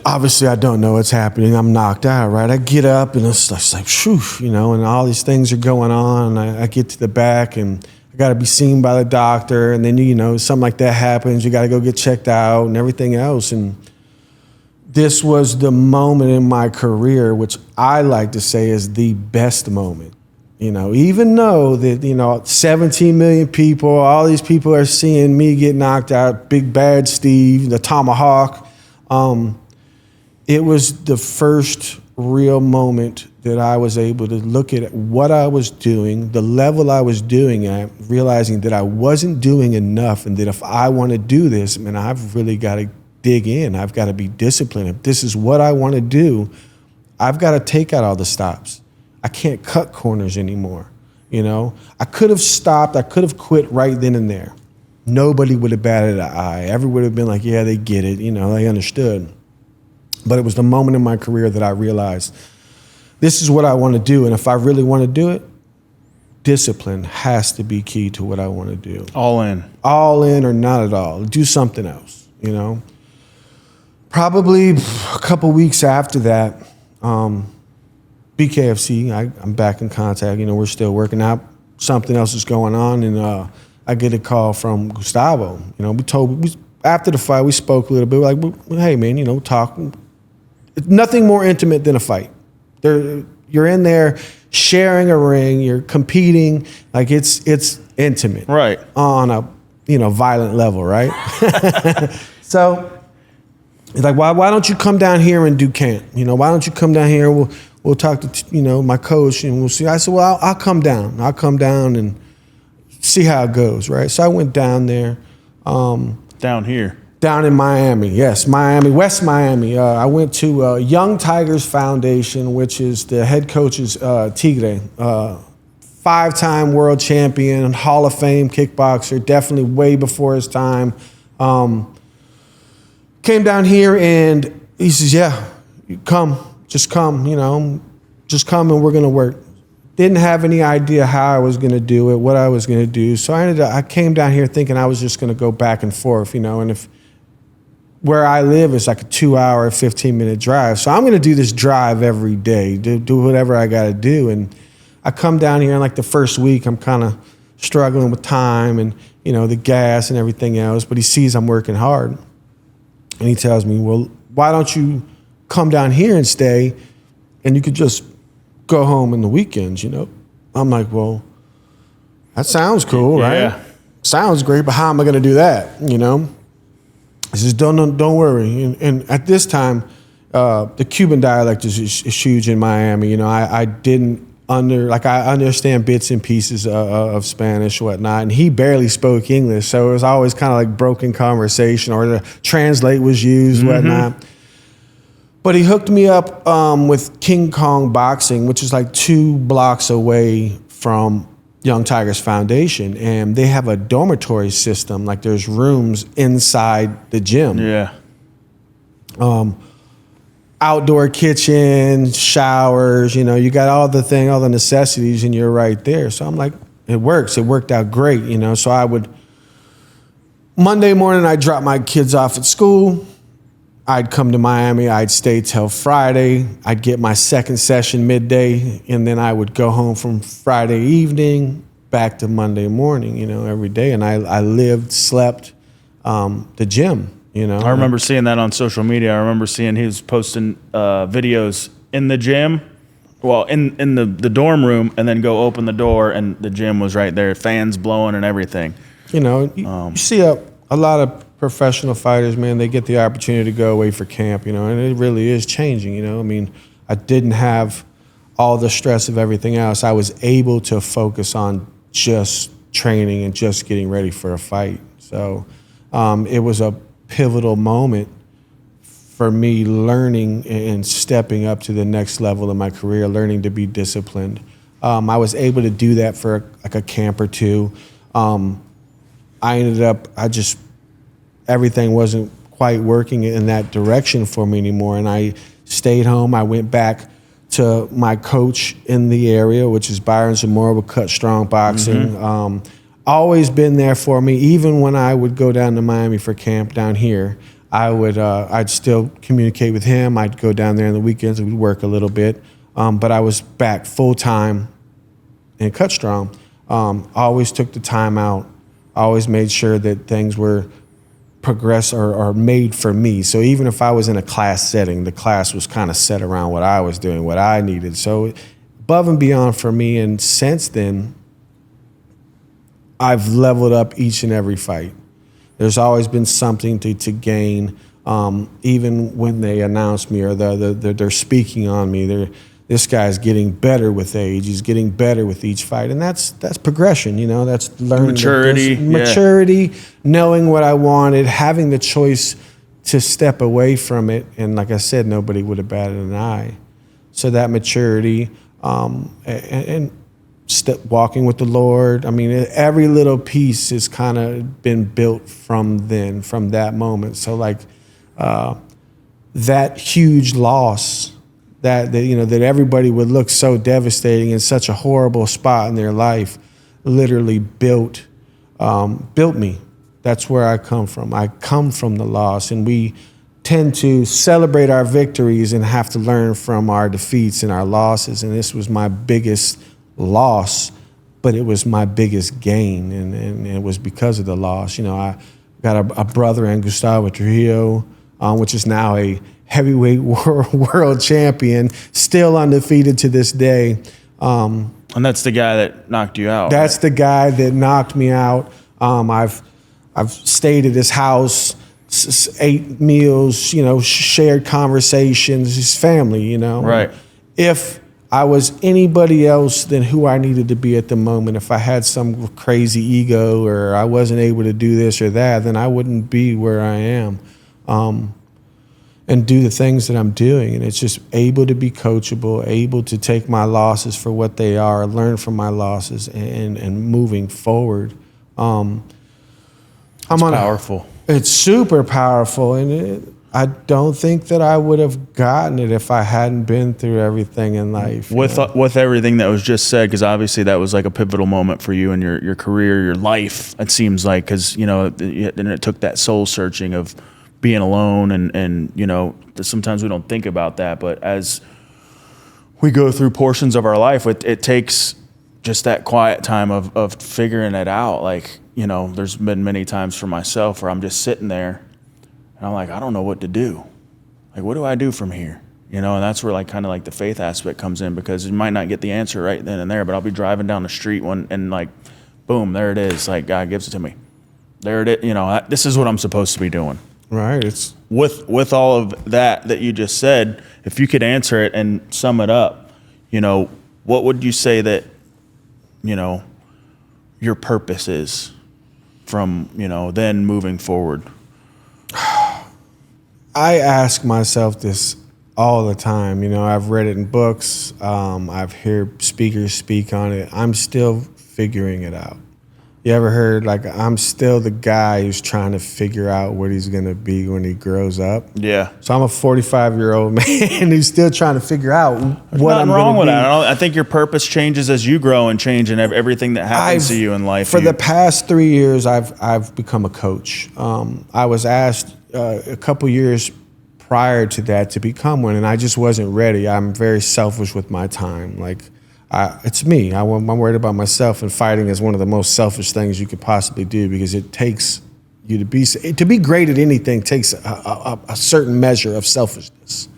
S2: obviously I don't know what's happening. I'm knocked out, right? I get up and it's like, phew, and all these things are going on. And I get to the back and I got to be seen by the doctor. And then, something like that happens. You got to go get checked out and everything else. And this was the moment in my career, which I like to say is the best moment Even though that, 17 million people, all these people are seeing me get knocked out, Big Bad Steve, the Tomahawk. It was the first real moment that I was able to look at what I was doing, the level I was doing at, realizing that I wasn't doing enough, and that if I want to do this, man, I've really got to dig in. I've got to be disciplined. If this is what I want to do, I've got to take out all the stops. I can't cut corners anymore. I could have stopped. I could have quit right then and there. Nobody would have batted an eye. Everyone would have been like, yeah, they get it. They understood. But it was the moment in my career that I realized this is what I want to do. And if I really want to do it, discipline has to be key to what I want to do.
S1: All in. All in
S2: or not at all. Do something else, Probably a couple weeks after that, BKFC, I'm back in contact. We're still working out. Something else is going on, and I get a call from Gustavo. After the fight, we spoke a little bit. We're like, hey, man, talk. It's nothing more intimate than a fight. You're in there sharing a ring. You're competing. Like it's intimate,
S1: right?
S2: On a violent level, right? So it's like, why don't you come down here and do camp? Why don't you come down here? We'll talk to my coach, and we'll see. I said, well, I'll come down. I'll come down and see how it goes, right? So I went down there.
S1: Down here.
S2: Down in Miami, yes, Miami, West Miami. I went to Young Tigers Foundation, which is the head coach's Tigre, 5-time world champion, Hall of Fame kickboxer, definitely way before his time. Came down here and he says, yeah, just come, and we're gonna work. Didn't have any idea how I was gonna do it, what I was gonna do. So I came down here thinking I was just gonna go back and forth, and if where I live is like a 2-hour, 15-minute drive. So I'm gonna do this drive every day, do whatever I gotta do. And I come down here, and like the first week, I'm kind of struggling with time and, the gas and everything else, but he sees I'm working hard. And he tells me, well, why don't you come down here and stay, and you could just go home in the weekends, I'm like, well, that sounds cool, right?
S1: Yeah.
S2: Sounds great, but how am I going to do that, He says, don't worry. And at this time, the Cuban dialect is huge in Miami. I didn't I understand bits and pieces of Spanish or whatnot, and he barely spoke English, so it was always kind of like broken conversation, or the translate was used, whatnot. But he hooked me up with King Kong Boxing, which is like 2 blocks away from Young Tigers Foundation, and they have a dormitory system. Like there's rooms inside the gym.
S1: Yeah.
S2: Outdoor kitchen, showers, you got all the necessities, and you're right there. So I'm like, it works. It worked out great, So Monday morning, I'd drop my kids off at school. I'd come to Miami. I'd stay till Friday. I'd get my second session midday, and then I would go home from Friday evening back to Monday morning, every day. And I lived, slept, the gym.
S1: I remember seeing that on social media. I remember seeing he was posting videos in the gym, well, in the dorm room, and then go open the door, and the gym was right there, fans blowing and everything.
S2: You see a lot of professional fighters, man, they get the opportunity to go away for camp, and it really is changing, I didn't have all the stress of everything else. I was able to focus on just training and just getting ready for a fight. So it was a pivotal moment for me, learning and stepping up to the next level in my career, learning to be disciplined. I was able to do that for like a camp or two. Everything wasn't quite working in that direction for me anymore, and I stayed home. I went back to my coach in the area, which is Byron Zamora with Cut Strong Boxing. Always been there for me. Even when I would go down to Miami for camp down here, I'd still communicate with him. I'd go down there on the weekends. We'd work a little bit, but I was back full time in Cut Strong. Always took the time out. Always made sure that things were progress or made for me. So even if I was in a class setting, the class was kind of set around what I was doing, what I needed. So above and beyond for me. And since then, I've leveled up each and every fight. There's always been something to gain. Even when they announce me or they're speaking on me, this guy's getting better with age. He's getting better with each fight, and that's progression. That's learning maturity, knowing what I wanted, having the choice to step away from it. And like I said, nobody would have batted an eye. So that maturity and walking with the Lord. I mean, every little piece has kind of been built from that moment. So like that huge loss that everybody would look so devastating in such a horrible spot in their life literally built me. That's where I come from. I come from the loss, and we tend to celebrate our victories and have to learn from our defeats and our losses. And this was my biggest loss, but it was my biggest gain, and it was because of the loss. I got a brother in Gustavo Trujillo, which is now a heavyweight world champion, still undefeated to this day.
S1: And that's the guy that knocked you out.
S2: That's the guy that knocked me out. I've stayed at his house, ate meals, shared conversations, his family,
S1: Right.
S2: If I was anybody else than who I needed to be at the moment, if I had some crazy ego or I wasn't able to do this or that, then I wouldn't be where I am. And do the things that I'm doing. And it's just able to be coachable, able to take my losses for what they are, learn from my losses, and moving forward.
S1: It's powerful.
S2: It's super powerful. And I don't think that I would have gotten it if I hadn't been through everything in life.
S1: With everything that was just said, because obviously that was like a pivotal moment for you in your career, your life, it seems like, because, it took that soul searching of being alone, and sometimes we don't think about that, but as we go through portions of our life, it takes just that quiet time of figuring it out. Like, there's been many times for myself where I'm just sitting there and I'm like, I don't know what to do. Like, what do I do from here? And that's where kind of the faith aspect comes in, because you might not get the answer right then and there, but I'll be driving down the street and boom, there it is. Like, God gives it to me. There it is. This is what I'm supposed to be doing.
S2: Right. It's
S1: with all of that you just said, if you could answer it and sum it up, what would you say that, your purpose is from, then moving forward?
S2: I ask myself this all the time. I've read it in books. I've heard speakers speak on it. I'm still figuring it out. You ever heard, I'm still the guy who's trying to figure out what he's going to be when he grows up?
S1: Yeah.
S2: So I'm a 45-year-old man who's still trying to figure out what I'm going to be. Nothing
S1: wrong with that. I think your purpose changes as you grow and change, and everything that happens to you in life.
S2: For the past 3 years, I've become a coach. I was asked a couple years prior to that to become one, and I just wasn't ready. I'm very selfish with my time. It's me. I'm worried about myself, and fighting is one of the most selfish things you could possibly do, because it takes you to be great at anything takes a certain measure of selfishness.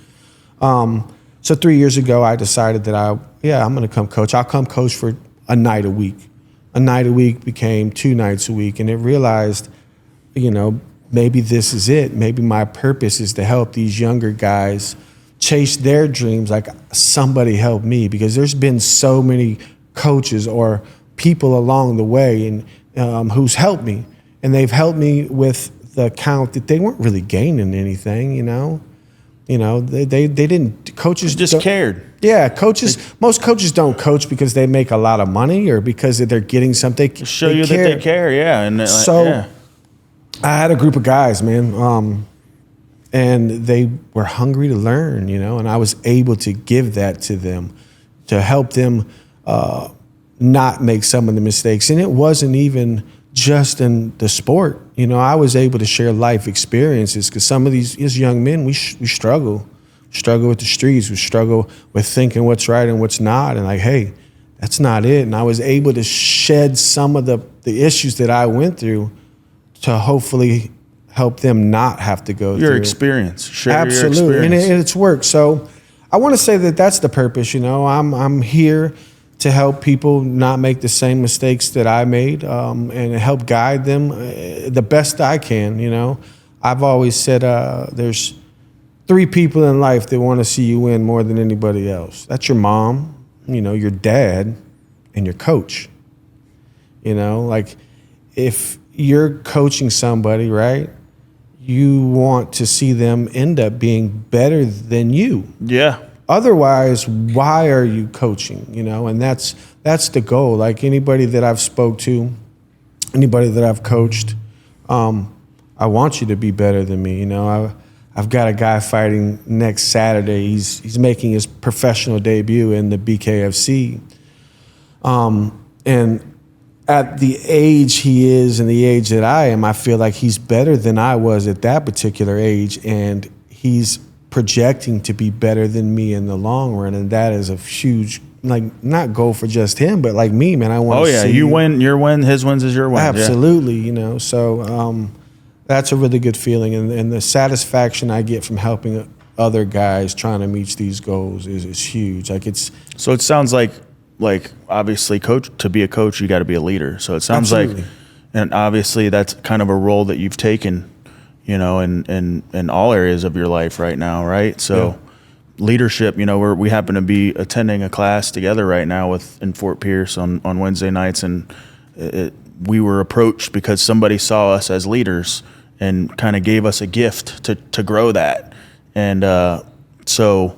S2: So 3 years ago, I decided that I'm going to come coach. I'll come coach for a night a week. A night a week became 2 nights a week, and it realized, maybe this is it. Maybe my purpose is to help these younger guys chase their dreams like somebody helped me, because there's been so many coaches or people along the way and who's helped me, and they've helped me with the count that they weren't really gaining anything. They didn't. Coaches
S1: just cared.
S2: Yeah, most coaches don't coach because they make a lot of money or because they're getting something.
S1: Show you that they care. Yeah, and
S2: I had a group of guys, man. And they were hungry to learn, and I was able to give that to them, to help them not make some of the mistakes. And it wasn't even just in the sport. I was able to share life experiences, because some of these young men, we struggle. We struggle with the streets. We struggle with thinking what's right and what's not. And hey, that's not it. And I was able to shed some of the issues that I went through to hopefully help them not have to go through
S1: your experience. Share
S2: Absolutely.
S1: your experience.
S2: And it's worked. So I want to say that that's the purpose. I'm here to help people not make the same mistakes that I made, and help guide them the best I can. I've always said there's 3 people in life that want to see you win more than anybody else. That's your mom, your dad, and your coach. Like if you're coaching somebody, right, you want to see them end up being better than you.
S1: Yeah.
S2: Otherwise, why are you coaching? And that's the goal. Like anybody that I've spoke to, anybody that I've coached, I want you to be better than me. I've got a guy fighting next Saturday. He's making his professional debut in the BKFC. And at the age he is and the age that I am, I feel like he's better than I was at that particular age, and he's projecting to be better than me in the long run, and that is a huge, not goal for just him, but like me, man. I want to see
S1: you win, your win, his wins is your win.
S2: Absolutely, So that's a really good feeling, and the satisfaction I get from helping other guys trying to meet these goals is huge.
S1: So it sounds like obviously to be a coach, you got to be a leader. So it sounds
S2: Absolutely.
S1: and obviously that's kind of a role that you've taken, in all areas of your life right now, right? So leadership, we happen to be attending a class together right now in Fort Pierce on Wednesday nights, and we were approached because somebody saw us as leaders and kind of gave us a gift to grow that. And so,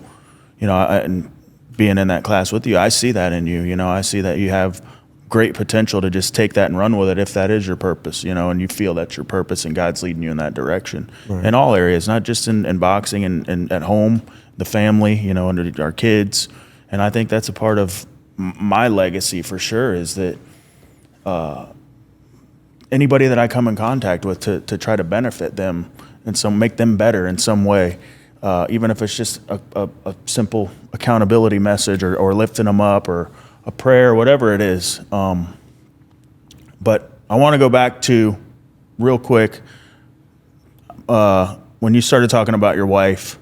S1: and being in that class with you, I see that in you. I see that you have great potential to just take that and run with it if that is your purpose, and you feel that's your purpose and God's leading you in that direction. Right. In all areas, not just in boxing and at home, the family, and our kids. And I think that's a part of my legacy for sure, is that anybody that I come in contact with to try to benefit them and make them better in some way, even if it's just a simple accountability message or lifting them up or a prayer, whatever it is. But I want to go back to real quick when you started talking about your wife.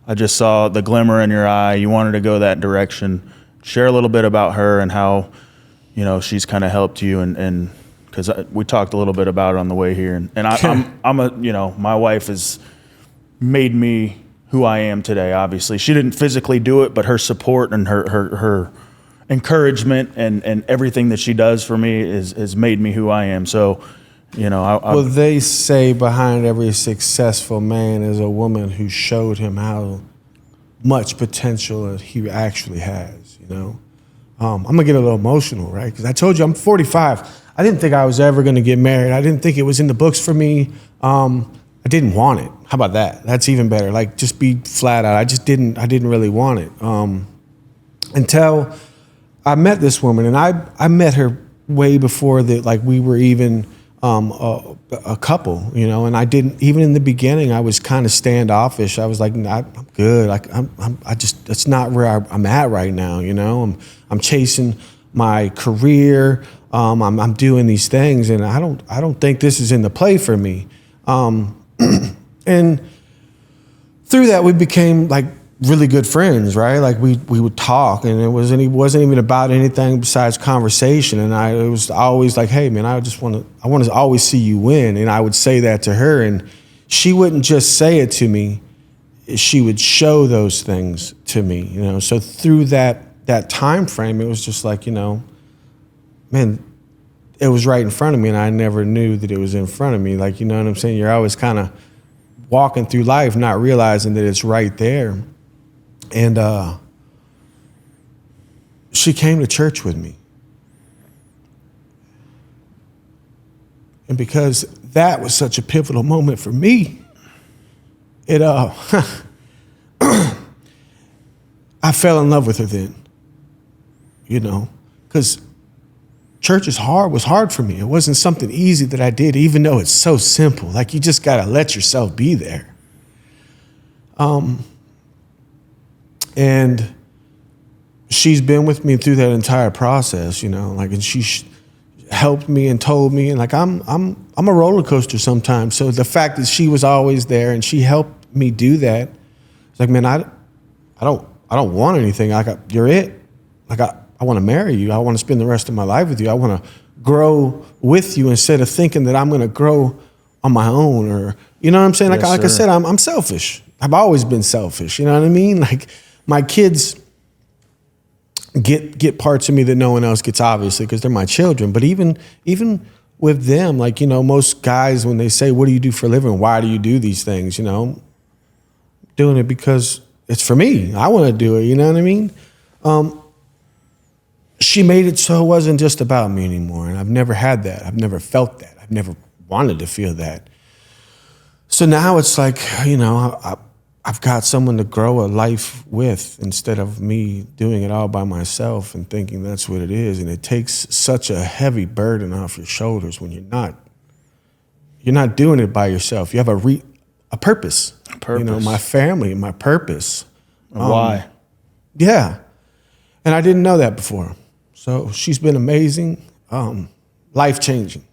S1: I just saw the glimmer in your eye. You wanted to go that direction. Share a little bit about her and how she's kind of helped you, and because we talked a little bit about it on the way here, and my wife has made me who I am today. Obviously, she didn't physically do it, but her support and her encouragement and everything that she does for me has made me who I am. So,
S2: well, they say behind every successful man is a woman who showed him how much potential he actually has. I'm gonna get a little emotional, right? Because I told you I'm 45. I didn't think I was ever gonna get married. I didn't think it was in the books for me. I didn't want it. How about that? That's even better. Like, just be flat out. I didn't really want it. Until I met this woman, and I met her way before that. Like, we were even a couple, and I didn't, even in the beginning, I was kind of standoffish. I was like, I'm good. Like, that's not where I'm at right now. I'm chasing my career. I'm doing these things, and I don't think this is in the play for me. And through that, we became like really good friends, right? Like we would talk, and it wasn't even about anything besides conversation. And it was always like, hey man, I want to always see you win. And I would say that to her, and she wouldn't just say it to me. She would show those things to me, So through that time frame, it was just like, man, it was right in front of me, and I never knew that it was in front of me. Like, you know what I'm saying? You're always kind of walking through life not realizing that it's right there. And she came to church with me. And because that was such a pivotal moment for me, I fell in love with her then, because church was hard for me. It wasn't something easy that I did, even though it's so simple. Like, you just got to let yourself be there. And she's been with me through that entire process, and she helped me and told me, and like, I'm a roller coaster sometimes. So the fact that she was always there and she helped me do that, it's like, man, I don't I don't want anything. You're it. Like I want to marry you. I want to spend the rest of my life with you. I want to grow with you instead of thinking that I'm going to grow on my own, or, you know what I'm saying? Like I said, I'm selfish. I've always been selfish. You know what I mean? Like my kids get parts of me that no one else gets, obviously, because they're my children. But even with them, like, you know, most guys, when they say, what do you do for a living? Why do you do these things? You know, doing it because it's for me. I want to do it. You know what I mean? She made it so it wasn't just about me anymore. And I've never had that. I've never felt that. I've never wanted to feel that. So now it's like, you know, I've got someone to grow a life with instead of me doing it all by myself and thinking that's what it is. And it takes such a heavy burden off your shoulders when you're not doing it by yourself. You have a purpose. A purpose. You know, my family, my purpose.
S1: Why?
S2: Yeah. And I didn't know that before. So she's been amazing, life-changing.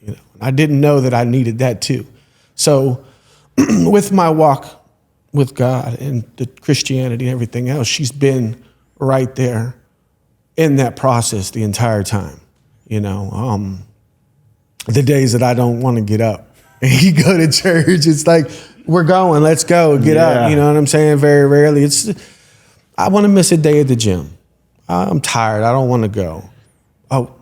S2: You know, I didn't know that I needed that too. So with my walk with God and the Christianity and everything else, she's been right there in that process the entire time. You know, the days that I don't want to get up and you go to church, it's like, we're going, let's go, get up. You know what I'm saying? Very rarely. I want to miss a day at the gym. I'm tired. I don't want to go. Oh,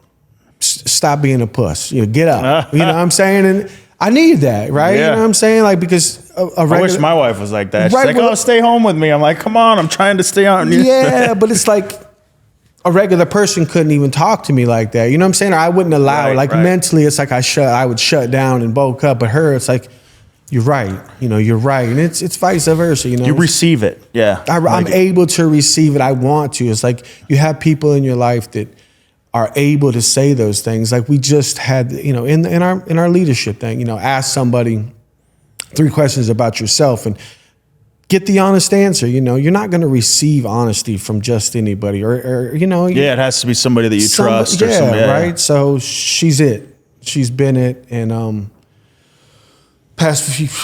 S2: stop being a puss. You know, get up. You know what I'm saying? And I need that, right?
S1: Yeah.
S2: You know what I'm saying? Like, because
S1: I wish my wife was like that. She's
S2: right,
S1: like, oh, stay home with me. I'm like, come on, I'm trying to stay on.
S2: Yeah, but it's like a regular person couldn't even talk to me like that. You know what I'm saying? Or I wouldn't allow it. Like mentally, it's like I would shut down and bulk up. But her, it's like, you're right. You know, you're right. And it's vice versa. You know,
S1: you receive it. Yeah.
S2: I'm able to receive it. I want to. It's like you have people in your life that are able to say those things. Like we just had, you know, in our leadership thing, you know, ask somebody 3 questions about yourself and get the honest answer. You know, you're not going to receive honesty from just anybody or you know.
S1: Yeah, it has to be somebody that you trust. Or somebody,
S2: right. So she's it. She's been it. And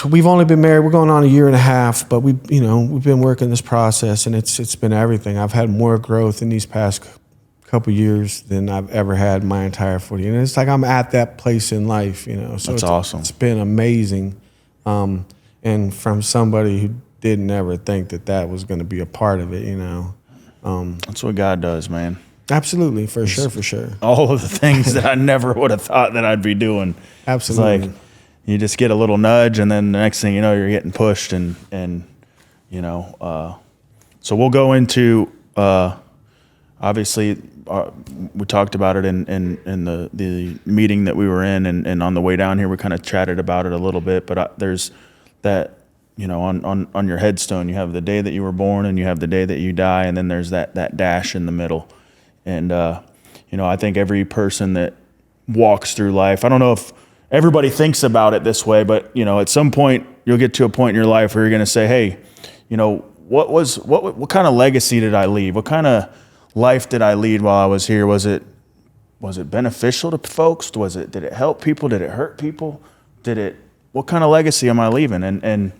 S2: we've only been married. We're going on 1.5 years, but we've been working this process, and it's been everything. I've had more growth in these past couple years than I've ever had in my entire 40. And it's like I'm at that place in life, you know. So
S1: that's awesome.
S2: It's been amazing. And from somebody who didn't ever think that was going to be a part of it, you know.
S1: That's what God does, man.
S2: Absolutely, for sure.
S1: All of the things that I never would have thought that I'd be doing.
S2: Absolutely.
S1: It's like you just get a little nudge, and then the next thing you know, you're getting pushed, and you know. So we'll go into obviously. We talked about it in the meeting that we were in, and on the way down here, we kind of chatted about it a little bit. But there's that, you know, on your headstone, you have the day that you were born, and you have the day that you die, and then there's that dash in the middle. And you know, I think every person that walks through life, I don't know if everybody thinks about it this way, but you know, at some point you'll get to a point in your life where you're going to say, hey, you know, what kind of legacy did I leave? What kind of life did I lead while I was here? Was it beneficial to folks? Did it help people? Did it hurt people? What kind of legacy am I leaving? And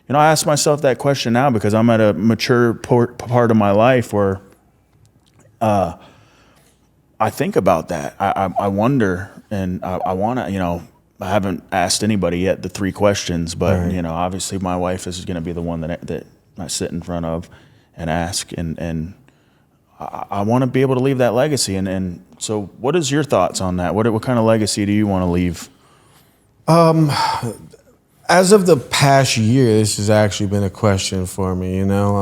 S1: you know, I ask myself that question now because I'm at a mature part of my life where I think about that. I wonder, and I want to, you know, I haven't asked anybody yet the 3 questions, but you know, obviously my wife is going to be the one that I sit in front of and ask, and I want to be able to leave that legacy. And so what is your thoughts on that? What kind of legacy do you want to leave?
S2: As of the past year, this has actually been a question for me, you know.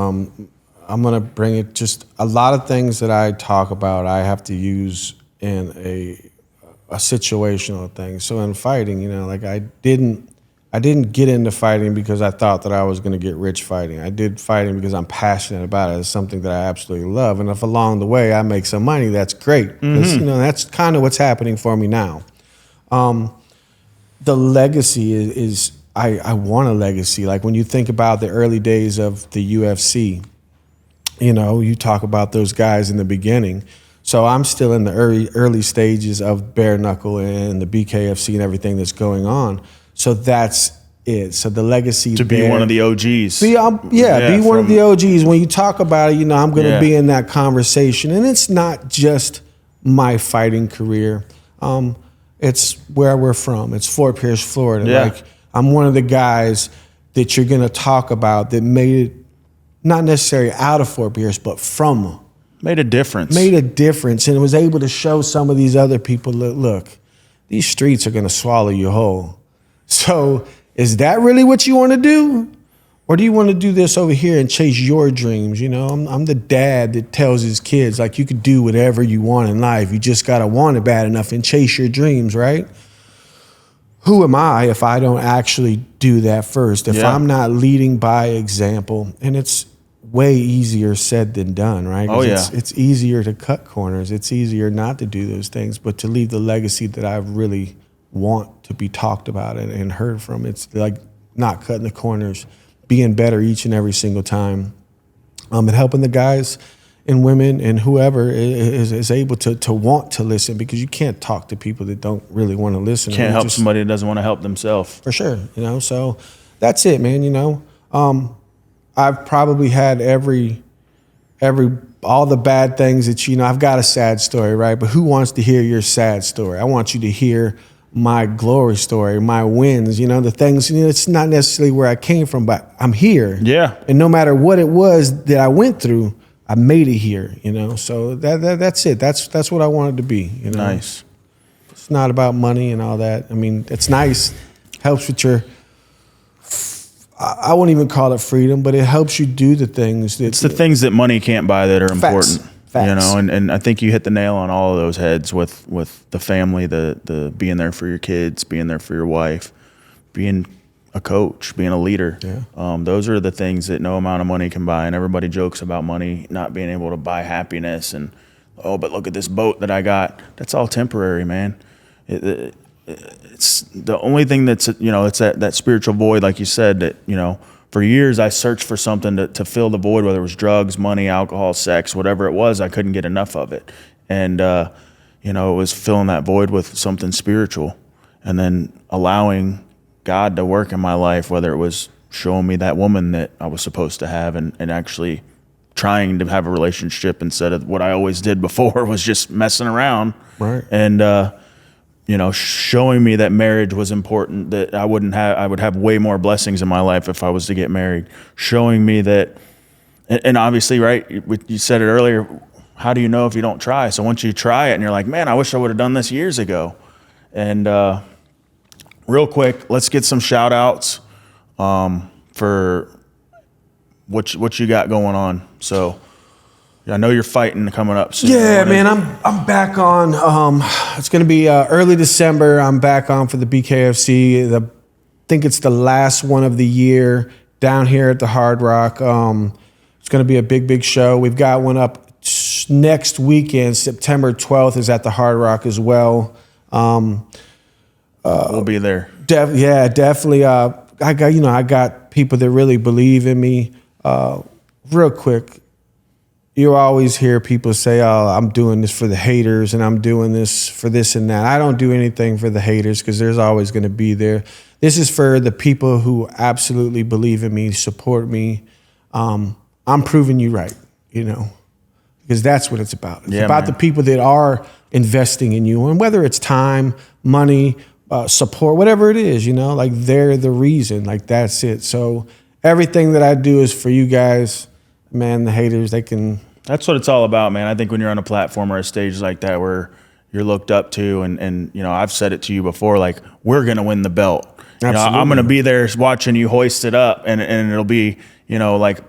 S2: I'm going to bring it, just a lot of things that I talk about, I have to use in a situational thing. So in fighting, you know, like I didn't get into fighting because I thought that I was going to get rich fighting. I did fighting because I'm passionate about it. It's something that I absolutely love. And if along the way I make some money, that's great. You know, that's kind of what's happening for me now. The legacy is I want a legacy. Like when you think about the early days of the UFC, you know, you talk about those guys in the beginning. So I'm still in the early stages of bare knuckle and the BKFC and everything that's going on. So that's it. So the legacy
S1: To be one of the OGs.
S2: Be one of the OGs. When you talk about it, I'm going to be in that conversation. And it's not just my fighting career. It's where we're from. It's Fort Pierce, Florida.
S1: Yeah.
S2: Like, I'm one of the guys that you're going to talk about that made it not necessarily out of Fort Pierce, but from.
S1: Made a difference.
S2: And was able to show some of these other people that, look, these streets are going to swallow you whole. So is that really what you want to do? Or do you want to do this over here and chase your dreams? I'm the dad that tells his kids, like, you could do whatever you want in life. You just got to want it bad enough and chase your dreams, right? Who am I if I don't actually do that first? If I'm not leading by example, and it's way easier said than done, right?
S1: Oh, yeah.
S2: It's easier to cut corners. It's easier not to do those things, but to leave the legacy that I really want to be talked about and heard from. It's like not cutting the corners, being better each and every single time, and helping the guys and women and whoever is able to want to listen, because you can't talk to people that don't really want to listen.
S1: Can't help somebody that doesn't want to help themselves.
S2: For sure, so that's it, man, I've probably had all the bad things that, I've got a sad story, right? But who wants to hear your sad story? I want you to hear my glory story, my wins, the things, it's not necessarily where I came from, but I'm here.
S1: Yeah.
S2: And no matter what it was that I went through, I made it here, so that's it. That's what I wanted to be,
S1: Nice.
S2: It's not about money and all that. I mean, it's nice, helps with your, I won't even call it freedom, but it helps you do the things that...
S1: It's the things that money can't buy that are important.
S2: Facts.
S1: And I think you hit the nail on all of those heads with the family, the being there for your kids, being there for your wife, being a coach, being a leader.
S2: Yeah.
S1: Those are the things that no amount of money can buy. And everybody jokes about money not being able to buy happiness and, oh, but look at this boat that I got. That's all temporary, man. It's the only thing that's, it's that spiritual void, like you said, that, for years I searched for something to fill the void, whether it was drugs, money, alcohol, sex, whatever it was. I couldn't get enough of it. And, it was filling that void with something spiritual, and then allowing God to work in my life, whether it was showing me that woman that I was supposed to have and actually trying to have a relationship instead of what I always did before was just messing around.
S2: Right.
S1: And, showing me that marriage was important, that I would have way more blessings in my life if I was to get married. Showing me that, and obviously, right, you said it earlier, how do you know if you don't try? So once you try it and you're like, man, I wish I would have done this years ago. And real quick, let's get some shout outs for what you got going on. So I know you're fighting coming up soon.
S2: Yeah, man, I'm back on. It's going to be early December. I'm back on for the BKFC. I think it's the last one of the year down here at the Hard Rock. It's going to be a big show. We've got one up next weekend. September 12th is at the Hard Rock as well.
S1: We'll be there.
S2: Definitely. I got people that really believe in me. Real quick. You always hear people say, oh, I'm doing this for the haters and I'm doing this for this and that. I don't do anything for the haters because there's always going to be there. This is for the people who absolutely believe in me, support me. I'm proving you right, because that's what it's about. It's about the people that are investing in you, and whether it's time, money, support, whatever it is, like they're the reason, like that's it. So everything that I do is for you guys. Man, the haters, that's
S1: what it's all about, man. I think when you're on a platform or a stage like that where you're looked up to, and I've said it to you before, like, we're going to win the belt. I'm going to be there watching you hoist it up, and it'll be, like,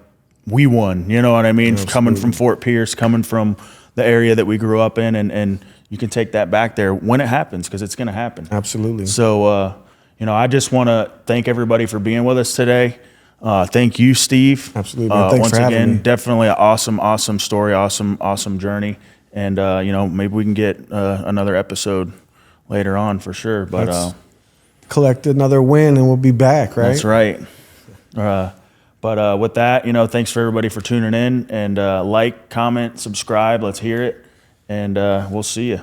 S1: we won. You know what I mean? Absolutely. Coming from Fort Pierce, coming from the area that we grew up in, and you can take that back there when it happens, because it's going to happen.
S2: Absolutely.
S1: So, I just want to thank everybody for being with us today. Thank you, Steve.
S2: Absolutely. Thanks
S1: once
S2: for having
S1: again,
S2: me.
S1: Definitely an awesome story, awesome journey. And, maybe we can get another episode later on for sure. But
S2: collect another win and we'll be back, right?
S1: That's right. But with that, thanks for everybody for tuning in, and like, comment, subscribe. Let's hear it. And we'll see you.